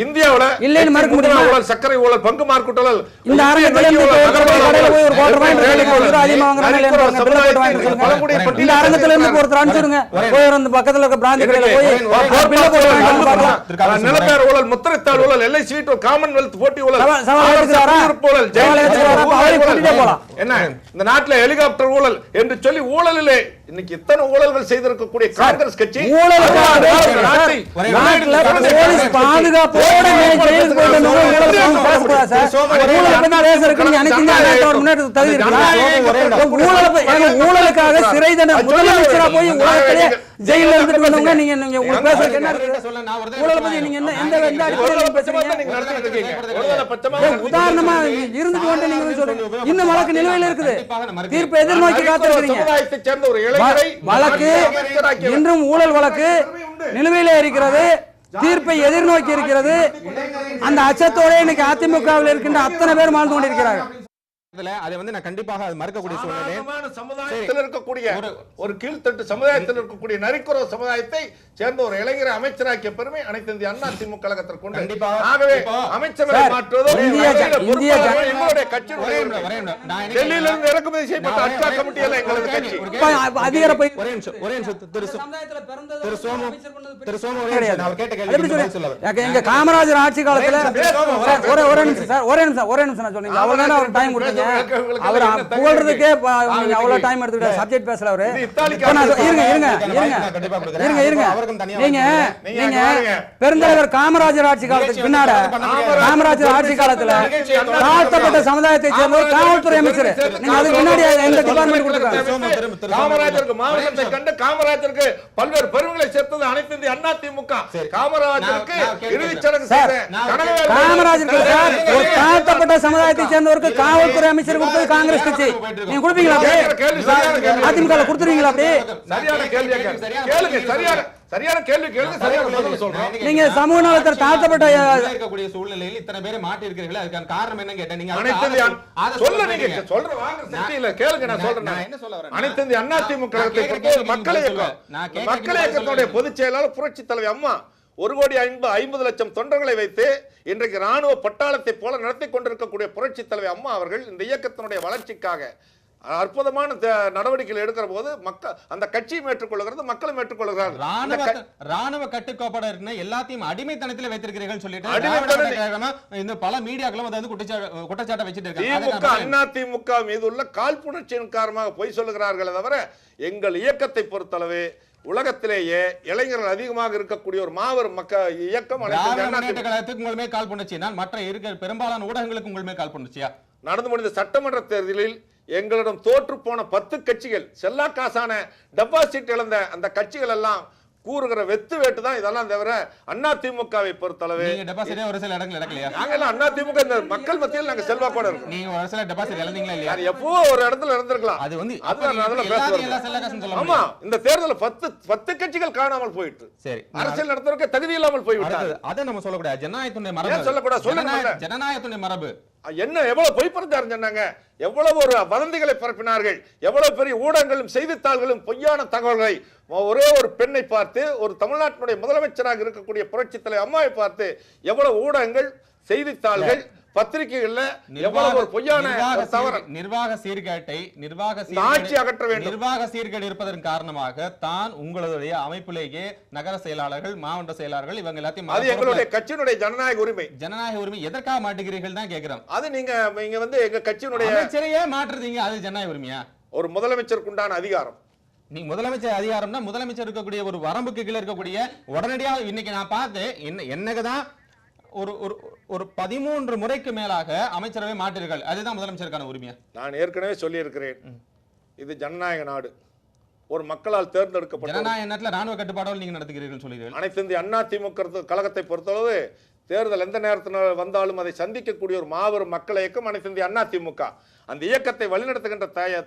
இந்தியாவுல சர்க்கரை ஊழல், பங்கு மார்க்கெட்டுகள், நிலப்பேர் ஊழல், முத்திரைத்தாள் ஊழல், எல்ஐ சீட், காமன்வெல்த் போட்டி ஊழல், என்ன இந்த நாட்டில் ஹெலிகாப்டர் ஊழல் என்று சொல்லி ஊழலிலே இன்னைக்கு இத்தனை ஊழல்கள் செய்திருக்கக்கூடிய காங்கிரஸ் கட்சி ஊழலுக்காக சிறை தண்டனை முதலமைச்சரா போய் உலகத்திலே ஜெயில இருந்துட்டு வந்தவங்க நீங்க உங்களுக்கு பேசுறதுக்கு என்ன இருக்கு? ஊழலை பத்தி நீங்க எந்த அடிப்படையில் பேசுறீங்க? உதாரணமா இருந்துட்டு வந்து நீங்க சொல்றீங்க இன்னும் வழக்கு நிலுவையில் இருக்குது, தீர்ப்பு எதிர்நோக்கி காத்திருக்கிறீங்க. வழக்கு இன்றும் ஊழல் வழக்கு நிலுவையில் இருக்கிறது, தீர்ப்பை எதிர்நோக்கி இருக்கிறது. அந்த அச்சத்தோட இன்னைக்கு அதிமுகவில் இருக்கின்ற அத்தனை பேர் வாழ்ந்து கொண்டிருக்கிறார்கள். அதை வந்து நான் கண்டிப்பாக அது மறுக்கக்கூடிய சூழ்நிலை. சமுதாயத்தில் இருக்கக்கூடிய ஒரு கீழ்த்தட்டு சமுதாயத்தில் இருக்கக்கூடிய நரிக்குறவு சமுதாயத்தை சேர்ந்த ஒரு இளைஞரை அமைச்சராக்கிய பெருமை அனைத்து இந்திய அண்ணா திமுக கழகத்திற்கு கொண்டு. ஆகவே அமைச்சரை மாற்றுவதோ எங்களுடைய கட்சி டெல்லியிலிருந்து இறக்குமதி செய்யப்பட்ட அட்கா கமிட்டி எல்லாம் எங்களது கட்சி. எங்க காமராஜர் ஆட்சி காலத்துல ஒரே நிமிஷம் சொன்னீங்க, அவ்வளவுதான் அவர் டைம் கொடுத்தீங்க. அவர் புகழ்றதுக்கே அவ்வளவு டைம் எடுத்துக்கிட்டாரு, சப்ஜெக்ட் பேசல அவரு. நீங்க பெருந்தலைவர் காமராஜர் ஆட்சி காலத்துக்கு பின்னால காமராஜர் ஆட்சி காலத்துல தாழ்த்தப்பட்ட சமுதாயத்தை சேர்ந்த காவல்துறை அமைச்சர், நீங்க அதுக்கு முன்னாடி எந்த டிபார்ட்மெண்ட் கொடுத்திருக்காங்க? காமராஜருக்கு மாவட்டத்தை கண்டு காமராஜருக்கு பல்வேறு பெருமைகளை சேர்த்தது அனைத்து இந்திய அண்ணா திமுக. காமராஜருக்கு இறுதிச் சடங்கு காமராஜருக்கு ஒரு தாழ்த்தப்பட்ட சமுதாயத்தை சேர்ந்தவருக்கு காவல்துறை அமைச்சர் கொடுத்தது காங்கிரஸ் கட்சி. நீங்க கொடுப்பீங்களா? அதிமுக கொடுத்துருவீங்களா? அப்படி சரியான கேள்வி கேளுங்க, சரியான பதில் சொல்றோம். நீங்க சமூக நலத்தில் தாழ்த்தப்பட்ட இருக்கக்கூடிய சூழ்நிலையில் இத்தனை பேரை மாட்டி இருக்கிறீங்களா? அதுக்கான காரணம் என்னன்னு கேட்டேன். நீங்க சொல்ல நீங்க சொல்ற வாங்க சக்தியில கேளுங்க, நான் சொல்றேன். நான் என்ன சொல்ல வரேன், அனைத்து இந்திய அண்ணா திமுக கழகத்தை மக்கள் இயக்கத்துடைய பொதுச் செயலாளர் புரட்சி தலைவி அம்மா 1,50,00,000 தொண்டர்களை வைத்து இன்றைக்கு ராணுவ பட்டாளத்தை போல நடத்தி கொண்டிருக்கக்கூடிய புரட்சி தலைவி அம்மா அவர்கள் இந்த இயக்கத்தினுடைய வளர்ச்சிக்காக அற்புதமான நடவடிக்கைகள் எடுக்கிற போது மக்கள் அந்த கட்சியும் ஏற்றுக்கொள்கிறது, மக்களும் ஏற்றுக்கொள்கிறார்கள். ராணுவ கட்டுக்கோப்பட இருக்கிற எல்லாத்தையும் அடிமைத்தனத்தில் வைத்திருக்கிறீர்கள் சொல்லிட்டு இந்த பல மீடியாக்களும் வந்து குற்றச்சாட்டை வச்சிட்டு இருக்காங்க. அதிமுக மீது உள்ள காழ்ப்புணர்ச்சியின் காரணமாக பொய் சொல்லுகிறார்களே தவிர எங்கள் இயக்கத்தை பொறுத்தளவு உலகத்திலேயே இளைஞர்கள் அதிகமாக இருக்கக்கூடிய ஒரு மாபெரும் இயக்கம் உங்கள் மேல் காழ்ப்புணர்ச்சி, மற்ற இருக்கிற பெரும்பாலான ஊடகங்களுக்கு உங்கள் மேல் காழ்ப்புணர்ச்சியா? நடந்து முடிந்த சட்டமன்ற தேர்தலில் எங்களிடம் தோற்று போன 10 கட்சிகள், செல்லா காசான டெபாசிட் இழந்த அந்த கட்சிகள் எல்லாம் கூறுகிற வெத்து வேட்டு தான் இதெல்லாம் தவிர அண்ணா திமுகவை பொறுத்தளவு ஒரு சில இடங்கள் நடக்கலையா? நாங்க அண்ணா திமுக இந்த மக்கள் மத்தியில் நாங்க செல்வாக்கோட இருக்கோம். நீங்க ஒரு சில டெபாசிட் இழந்தீங்களா இல்லையா? எப்போ ஒரு இடத்துல இருந்திருக்கலாம். அது வந்து ஆமா, இந்த தேர்தலில் 10 கட்சிகள் காணாமல் போயிட்டு சரி அரசியல் நடத்துறதுக்கு தகுதி இல்லாமல் போய்விட்டார். அதை நம்ம சொல்லக்கூடாது. ஜனநாயகத்துடைய மரபு சொல்லக்கூடாது. ஜனநாயகத்துடைய மரபு என்ன எவ்வளவு பொய் பிரச்சாரம் சொன்னாங்க, எவ்வளவு ஒரு வதந்திகளை பரப்பினார்கள், எவ்வளவு பெரிய ஊடகங்களும் செய்தித்தாள்களும் பொய்யான தகவல்களை. ஒரே ஒரு பெண்ணை பார்த்து, ஒரு தமிழ்நாட்டினுடைய முதலமைச்சராக இருக்கக்கூடிய புரட்சித் தலைவர் அம்மாவை பார்த்து எவ்வளவு ஊடகங்கள், செய்தித்தாள்கள், பத்திரிகைகள்ல எவ்வளவு ஒரு பொய்யான தவறு. நிர்வாக சீர்கேட்டை ஆட்சி அகற்ற வேண்டும். நிர்வாக சீர்கேடு இருப்பதன் காரணமாக தான் உங்களுடைய அமைப்பிலேயே நகர செயலாளர்கள், மாவட்ட செயலாளர்கள் இவங்க எல்லாத்தையும் அது எங்களுடைய கட்சியினுடைய ஜனநாயக உரிமை. ஜனநாயக உரிமை எதற்காக மாட்டுகிறீர்கள் தான் கேட்கிறோம். அது நீங்க வந்து எங்க கட்சியினுடைய அமைச்சரையே மாற்றுறீங்க, அது ஜனநாயக உரிமையா? ஒரு முதலமைச்சருக்கு உண்டான அதிகாரம். நீங்க முதலமைச்சர் அதிகாரம்னா முதலமைச்சர் இருக்கக்கூடிய ஒரு வரம்புக்கு கீழே இருக்கக்கூடிய உடனடியாக இன்னைக்கு நான் பார்த்து என்னதான் ஒரு ஒரு 13 முறைக்கு மேலாக அமைச்சரவை மாற்றீர்கள், அதுதான் முதலமைச்சருக்கான உரிமையா? நான் ஏற்கனவே சொல்லி இருக்கிறேன், இது ஜனநாயக நாடு, ஒரு மக்களால் தேர்ந்தெடுக்கப்பட்ட ஜனநாயக நாட்டில் ராணுவ கட்டுப்பாடோடு நீங்க நடத்துகிறீர்கள் சொல்கிறீர்கள். அனைத்து இந்திய அண்ணா திமுக கழகத்தை பொறுத்தளவு தேர்தல் எந்த நேரத்தில் வந்தாலும் அதை சந்திக்கக்கூடிய ஒரு மாபெரும் மக்கள் இயக்கம் அனைத்து இந்திய அண்ணா திமுக. அந்த இயக்கத்தை வழிநடத்துகின்ற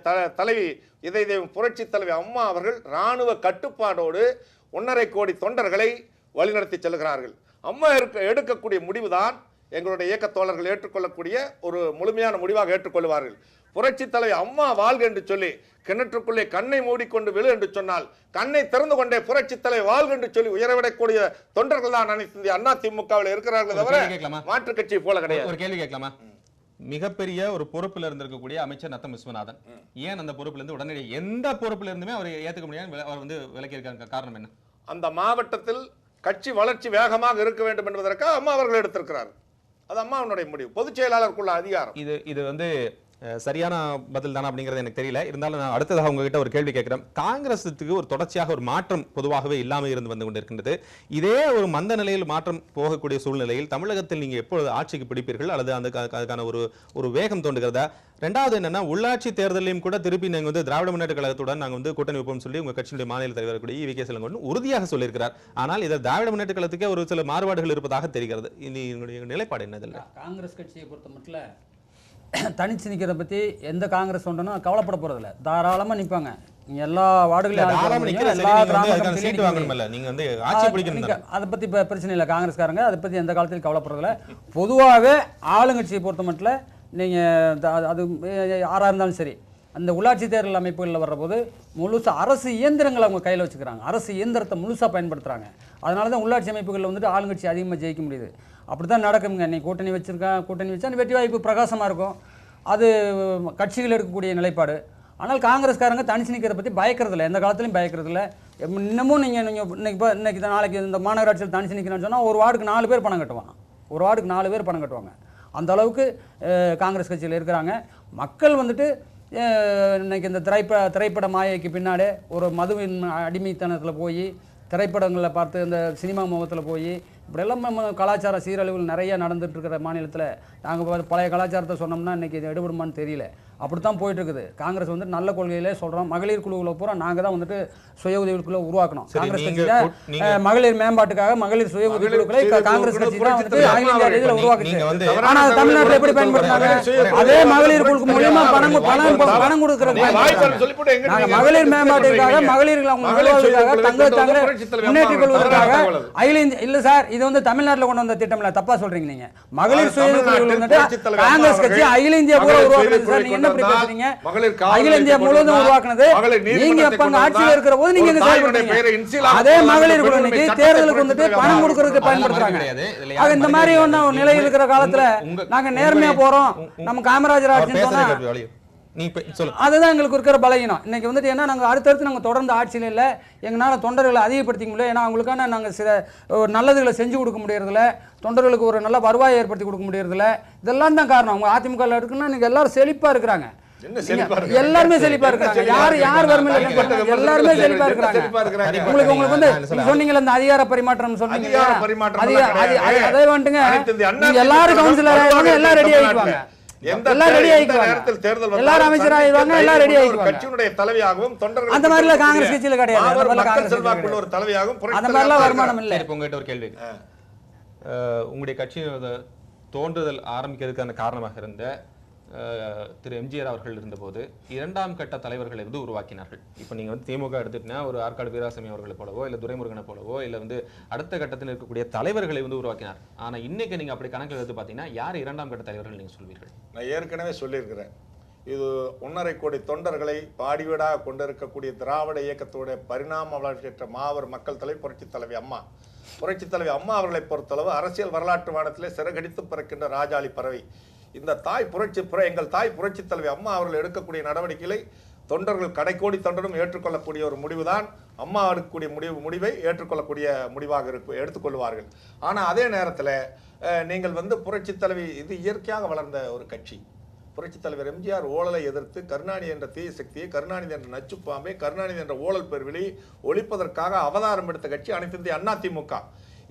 தலைவி இதய தெய்வம் புரட்சி தலைவி அம்மா அவர்கள் ராணுவ கட்டுப்பாடோடு 1.5 கோடி தொண்டர்களை வழிநடத்தி செல்கிறார்கள். அம்மா எடுக்கக்கூடிய முடிவுதான் எங்களுடைய இயக்க தோழர்கள் ஏற்றுக்கொள்ளக்கூடிய ஒரு முழுமையான முடிவாக ஏற்றுக்கொள்வார்கள். புரட்சி தலைவி அம்மா வாழ்க என்று சொல்லி கிணற்றுக்குள்ளே கண்ணை மூடிக்கொண்டு விழு என்று சொன்னால் கண்ணை திறந்து கொண்டே புரட்சி தலைவி வாழ்க என்று சொல்லி உயரவிடக்கூடிய தொண்டர்கள் தான் அனைத்து இந்திய அண்ணா திமுகவில் இருக்கிறார்கள் தவிர மாற்று கட்சி போல கிடையாது. ஒரு கேள்வி கேட்கலாமா? மிகப்பெரிய ஒரு பொறுப்பில் இருந்திருக்கக்கூடிய அமைச்சர் நத்தம் விஸ்வநாதன் ஏன் அந்த பொறுப்புல இருந்து உடனே எந்த பொறுப்புல இருந்துமே அவர் ஏத்துக்க முடியாது, அவர் வந்து விலகி இருக்காங்க, காரணம் என்ன? அந்த மாவட்டத்தில் கட்சி வளர்ச்சி வேகமாக இருக்க வேண்டும் என்பதற்காக அம்மா அவர்கள் எடுத்திருக்கிறார். அது அம்மாவுடைய முடிவு, பொதுச் செயலாளருக்குள்ள அதிகாரம். இது வந்து சரியான பதில் தானே அப்படிங்கிறது எனக்கு தெரியல. இருந்தாலும் நான் அடுத்ததாக உங்ககிட்ட ஒரு கேள்வி கேட்கிறேன். காங்கிரஸுக்கு ஒரு தொடர்ச்சியாக ஒரு மாற்றம் பொதுவாகவே இல்லாமல் இருந்து வந்து கொண்டிருக்கின்றது. இதே ஒரு மந்த நிலையில் மாற்றம் போகக்கூடிய சூழ்நிலையில் தமிழகத்தில் நீங்க எப்பொழுது ஆட்சிக்கு பிடிப்பீர்கள், அல்லது அதுக்கான ஒரு வேகம் தோன்றுகிறதா? ரெண்டாவது என்னன்னா, உள்ளாட்சி தேர்தலையும் கூட திருப்பி நாங்கள் வந்து திராவிட முன்னேற்ற கழகத்துடன் நாங்கள் வந்து கூட்டணி வைப்போம் சொல்லி உங்க கட்சியினுடைய மாநில தலைவர் கூட வி.கே. இளங்கோவன் உறுதியாக சொல்லியிருக்கிறார். ஆனால் இதில் திராவிட முன்னேற்ற கழகத்துக்கே ஒரு சில மாறுபாடுகள் இருப்பதாக தெரிகிறது. என்னுடைய நிலைப்பாடு என்னது? காங்கிரஸ் கட்சியை பொறுத்த மட்டும் தனிச்சு நிற்கிறத பற்றி எந்த காங்கிரஸ் ஒன்றும் கவலைப்பட போகிறதில்ல, தாராளமாக நிற்பாங்க. நீங்கள் எல்லா வார்டுகளையும் எல்லா அதை பற்றி இப்போ பிரச்சனை இல்லை. காங்கிரஸ்காரங்க அதை பற்றி எந்த காலத்திலும் கவலைப்படுறதில்ல. பொதுவாகவே ஆளுங்கட்சியை பொறுத்த மட்டும் நீங்கள் அது யாராக இருந்தாலும் சரி, அந்த உள்ளாட்சி தேர்தல் அமைப்புகளில் வர்றபோது முழுசாக அரசு இயந்திரங்களை அவங்க கையில் வச்சுக்கிறாங்க, அரசு இயந்திரத்தை முழுசாக பயன்படுத்துகிறாங்க. அதனால தான் உள்ளாட்சி அமைப்புகளில் வந்துட்டு ஆளுங்கட்சி அதிகமாக ஜெயிக்க முடியுது. அப்படி தான் நடக்குங்க. நீ கூட்டணி வச்சுருக்கேன், கூட்டணி வச்சா வெற்றி வாய்ப்பு பிரகாசமாக இருக்கும், அது கட்சிகள் எடுக்கக்கூடிய நிலைப்பாடு. ஆனால் காங்கிரஸ்காரங்க தனிச்சு நிற்கிறத பற்றி பயக்கிறதில்ல, எந்த காலத்துலையும் பயக்கிறதில்ல. இன்னமும் நீங்கள் இன்னைக்கு நாளைக்கு இந்த மாநகராட்சியில் தனிச்சு நிற்கணும்னு சொன்னால் ஒரு வார்டுக்கு 4 பேர் பணம் கட்டுவாங்க, ஒரு வார்டுக்கு 4 பேர் பணம் கட்டுவாங்க. அந்த அளவுக்கு காங்கிரஸ் கட்சியில் இருக்கிறாங்க. மக்கள் வந்துட்டு இன்னைக்கு இந்த திரைப்பட மாயைக்கு பின்னாலே ஒரு மதுவின் அடிமைத்தனத்தில் போய், திரைப்படங்களில் பார்த்து இந்த சினிமா முகத்தில் போய் இப்படியெல்லாம் நம்ம கலாச்சார சீரழிவுகள் நிறைய நடந்துட்டு இருக்கிற மாநிலத்தில் நாங்கள் பழைய கலாச்சாரத்தை சொன்னோம்னா இன்றைக்கி இது எடுபடுமான்னு தெரியல. அப்படித்தான் போயிட்டு இருக்குது. காங்கிரஸ் வந்து நல்ல கொள்கையிலே சொல்கிறோம். மகளிர் குழுவில் பூரா நாங்கள் தான் வந்துட்டு சுய உதவிக்குள்ள உருவாக்கணும். காங்கிரஸ் கட்சியில் மகளிர் மேம்பாட்டுக்காக மகளிர் சுய உதவிக்குழுக்களை காங்கிரஸ் கட்சி தான் வந்துட்டு அகில இந்திய ரீதியில் உருவாக்குச்சு. ஆனால் அது தமிழ்நாட்டில் எப்படி பயன்படுத்தினாங்க? அதே மகளிர் குழுக்கு மூலியமா பணம் கொடுக்கறது. நாங்கள் மகளிர் மேம்பாட்டுக்காக, மகளிர்கள் அவங்க நலவாழ்வுக்காக, தங்களை முன்னேற்றிக் கொள்வதற்காக அகில இந்திய இல்லை சார், இது வந்து தமிழ்நாட்டில் கொண்டு வந்த திட்டம் இல்லை, தப்பா சொல்றீங்க நீங்க. மகளிர் சுய உதவிக்குழு வந்துட்டு காங்கிரஸ் கட்சி அகில இந்தியா பூரா உருவாக்குறது சார். நீங்க என்ன பேசுறீங்க? அகில இந்தியா முழுவதும் உருவாக்குனது நீங்க எப்ப ஆட்சியில் இருக்கிற போது நீங்க செயல்படுறீங்க. அதே மகளிர் குழு இன்னைக்கு தேர்தலுக்கு வந்துட்டு பணம் கொடுக்கறதுக்கு பயன்படுத்துறாங்க. ஆக இந்த மாதிரி ஒண்ணு நிலை இருக்கிற காலத்துல நாங்க நேர்மையா போறோம், நம்ம காமராஜர் ஆட்சின்னு சொன்னா அதுதான் எங்களுக்கு இருக்கிற பலகீனம். இன்னைக்கு வந்துட்டு ஏன்னா நாங்கள் அடுத்தடுத்து நாங்கள் தொடர்ந்து ஆட்சியில் இல்லை, எங்களால் தொண்டர்களை அதிகப்படுத்திக்க முடியல. ஏன்னா அவங்களுக்கான நாங்கள் சில நல்லதுகளை செஞ்சு கொடுக்க முடியறதில்ல, தொண்டர்களுக்கு ஒரு நல்ல வருவாயை ஏற்படுத்தி கொடுக்க முடியறதில்ல. இதெல்லாம் தான் காரணம். அவங்க அதிமுக இருக்குன்னா இன்னைக்கு எல்லாரும் செழிப்பா இருக்கிறாங்க, எல்லாருமே செழிப்பா இருக்காங்க. யார் வறுமையில எல்லாருமே செழிப்பா இருக்காங்க. உங்களுக்கு வந்து சொன்னீங்கல்ல இந்த அதிகார பரிமாற்றம் சொன்னீங்க, அதே வந்துட்டுங்க எல்லாரும் கவுன்சிலர் ஆயிடுவாங்க, எல்லாம் ரெடி ஆயிடுவாங்க, எல்லாம் ரெடி ஆயிடுவாங்க, எல்லாரும் அமைச்சர் ஆயிடுவாங்க, எல்லாம் ரெடி ஆயிடுவாங்க. கட்சியினுடைய தலைவியாகவும் தொண்டர்கள் அந்த மாதிரி எல்லாம் காங்கிரஸ் கட்சியில கிடையாது. ஒரு தலைவியாகவும் அந்த மாதிரி எல்லாம் வருமானம் இல்லை. உங்ககிட்ட ஒரு கேள்வி, உங்களுடைய கட்சி தோன்றுதல் ஆரம்பிக்கிறதுக்கான காரணமாக இருந்த திரு எம்ஜிஆர் அவர்கள் இருந்தபோது 2ஆம் கட்ட தலைவர்களை வந்து உருவாக்கினார்கள். இப்போ நீங்க வந்து திமுக எடுத்துட்டீங்கன்னா ஒரு ஆற்காடு வீராசாமி அவர்களை போலவோ இல்லை துரைமுருகனை போலவோ இல்லை வந்து அடுத்த கட்டத்தில் இருக்கக்கூடிய தலைவர்களை வந்து உருவாக்கினார். ஆனா இன்னைக்கு நீங்க அப்படி கணக்கில் எடுத்து பார்த்தீங்கன்னா யார் 2ஆம் கட்ட தலைவர்கள் நீங்க சொல்வீர்கள்? நான் ஏற்கனவே சொல்லியிருக்கிறேன். இது 1.5 கோடி தொண்டர்களை பாடிவீடாக கொண்டிருக்கக்கூடிய திராவிட இயக்கத்தோட பரிணாம வளர்ச்சியற்ற மாபெரும் மக்கள் தலைவர் புரட்சித் தலைவி அம்மா. புரட்சித் தலைவி அம்மா அவர்களை பொறுத்தளவு அரசியல் வரலாற்று வானத்திலே சிறகடித்து பிறக்கின்ற ராஜாளி பறவை. இந்த எங்கள் தாய் புரட்சித் தலைவி அம்மா அவர்கள் எடுக்கக்கூடிய நடவடிக்கைகளை தொண்டர்கள் கடைக்கோடி தொண்டரும் ஏற்றுக்கொள்ளக்கூடிய ஒரு முடிவுதான் அம்மா எடுக்கக்கூடிய முடிவை ஏற்றுக்கொள்ளக்கூடிய முடிவாக எடுத்துக்கொள்வார்கள். ஆனால் அதே நேரத்தில் நீங்கள் வந்து புரட்சித் தலைவி இது இயற்கையாக வளர்ந்த ஒரு கட்சி. புரட்சித் தலைவர் எம்ஜிஆர் ஊழலை எதிர்த்து கருணாநிதி என்ற தீய சக்தியை, கருணாநிதி என்ற நச்சுப்பாம்பை, கருணாநிதி என்ற ஊழல் பெருவிழி ஒழிப்பதற்காக அவதாரம் எடுத்த கட்சி அனைத்து இந்திய அண்ணா திமுக.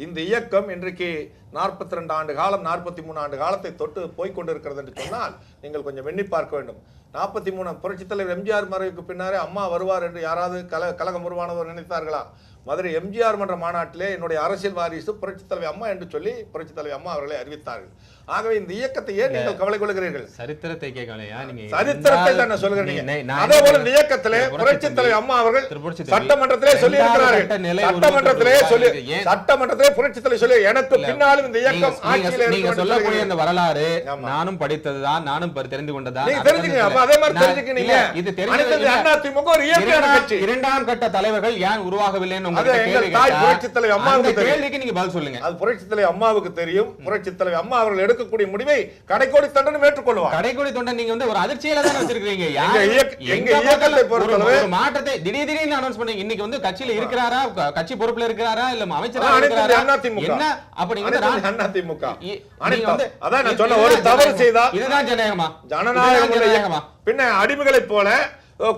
இந்த இயக்கம் இன்றைக்கு 42 ஆண்டு காலம் 43 ஆண்டு காலத்தை தொட்டு போய்கொண்டிருக்கிறது என்று சொன்னால் நீங்கள் கொஞ்சம் எண்ணி பார்க்க வேண்டும். 43 புரட்சித் தலைவர் எம்ஜிஆர் மறைவுக்கு பின்னாரே அம்மா வருவார் என்று யாராவது கழகம் உருவானவர் நினைத்தார்களா? மதுரை எம்ஜிஆர் மன்ற மாநாட்டிலே என்னுடைய அரசியல் வாரிசு புரட்சித் தலைவி அம்மா என்று சொல்லி புரட்சித் தலைவி அம்மா அவர்களை அறிவித்தார்கள். ஆகவே இந்த இயக்கத்தை ஏன் நீங்கள் கவலை கொள்கிறீர்கள்? சரித்திரத்தை கேட்கலையா நீங்க? சரித்திரத்தை தான் சொல்கிறீங்க. அதே போல இந்த இயக்கத்திலே புரட்சித் தலைவி அம்மா அவர்கள் சட்டமன்றத்திலே சொல்லி இருக்கிறார்கள். சட்டமன்றத்திலே புரட்சித் தலைவி சொல்லி எனக்கு பின்னாலும் இந்த இயக்கம் ஆட்சியில் நீங்க சொல்லக்கூடிய இந்த வரலாறு நானும் படித்ததுதான், நானும் தெரிந்து கொண்டதான். நீங்க தெரிஞ்சுக்கங்க. அப்ப அதே மாதிரி தெரிஞ்சுக்கீங்க. இது தெரிஞ்சது அண்ணா திமுக ஒரு இயற்கையான கட்சி. 2ஆம் கட்ட தலைவர்கள் ஏன் உருவாகவில்லைன்னு புரட்சித் தலைவி அம்மாவுக்கு கேள்விக்கு நீங்க பதில் சொல்லுங்க. அது புரட்சித் தலைவி அம்மாவுக்கு தெரியும். புரட்சித் தலைவி அம்மா அவர்கள் எடுக்கக்கூடிய முடிவை கடைக்கோடி தொண்டன் ஏற்றுக்கொள்வார். கடைக்கோடி தொண்டன் நீங்க வந்து ஒரு அதிர்ச்சியில தான் வச்சிருக்கீங்க. எங்க இயக்கத்தை பொறுத்தளவு மாற்றத்தை திடீர்னு அனௌன்ஸ் பண்ணீங்க. இன்னைக்கு வந்து கட்சியில இருக்கிறாரா, கட்சி பொறுப்புல இருக்கிறாரா, இல்ல அமைச்சரா இருக்கிறாரா? அண்ணா திமுக. என்ன அப்படி வந்து அண்ணா திமுக அதான் நான் சொன்ன ஒரு தவறு செய்தா இதுதான் ஜனநாயகமா? ஜனநாயகமா? பின்ன அடிமைகளைப் போல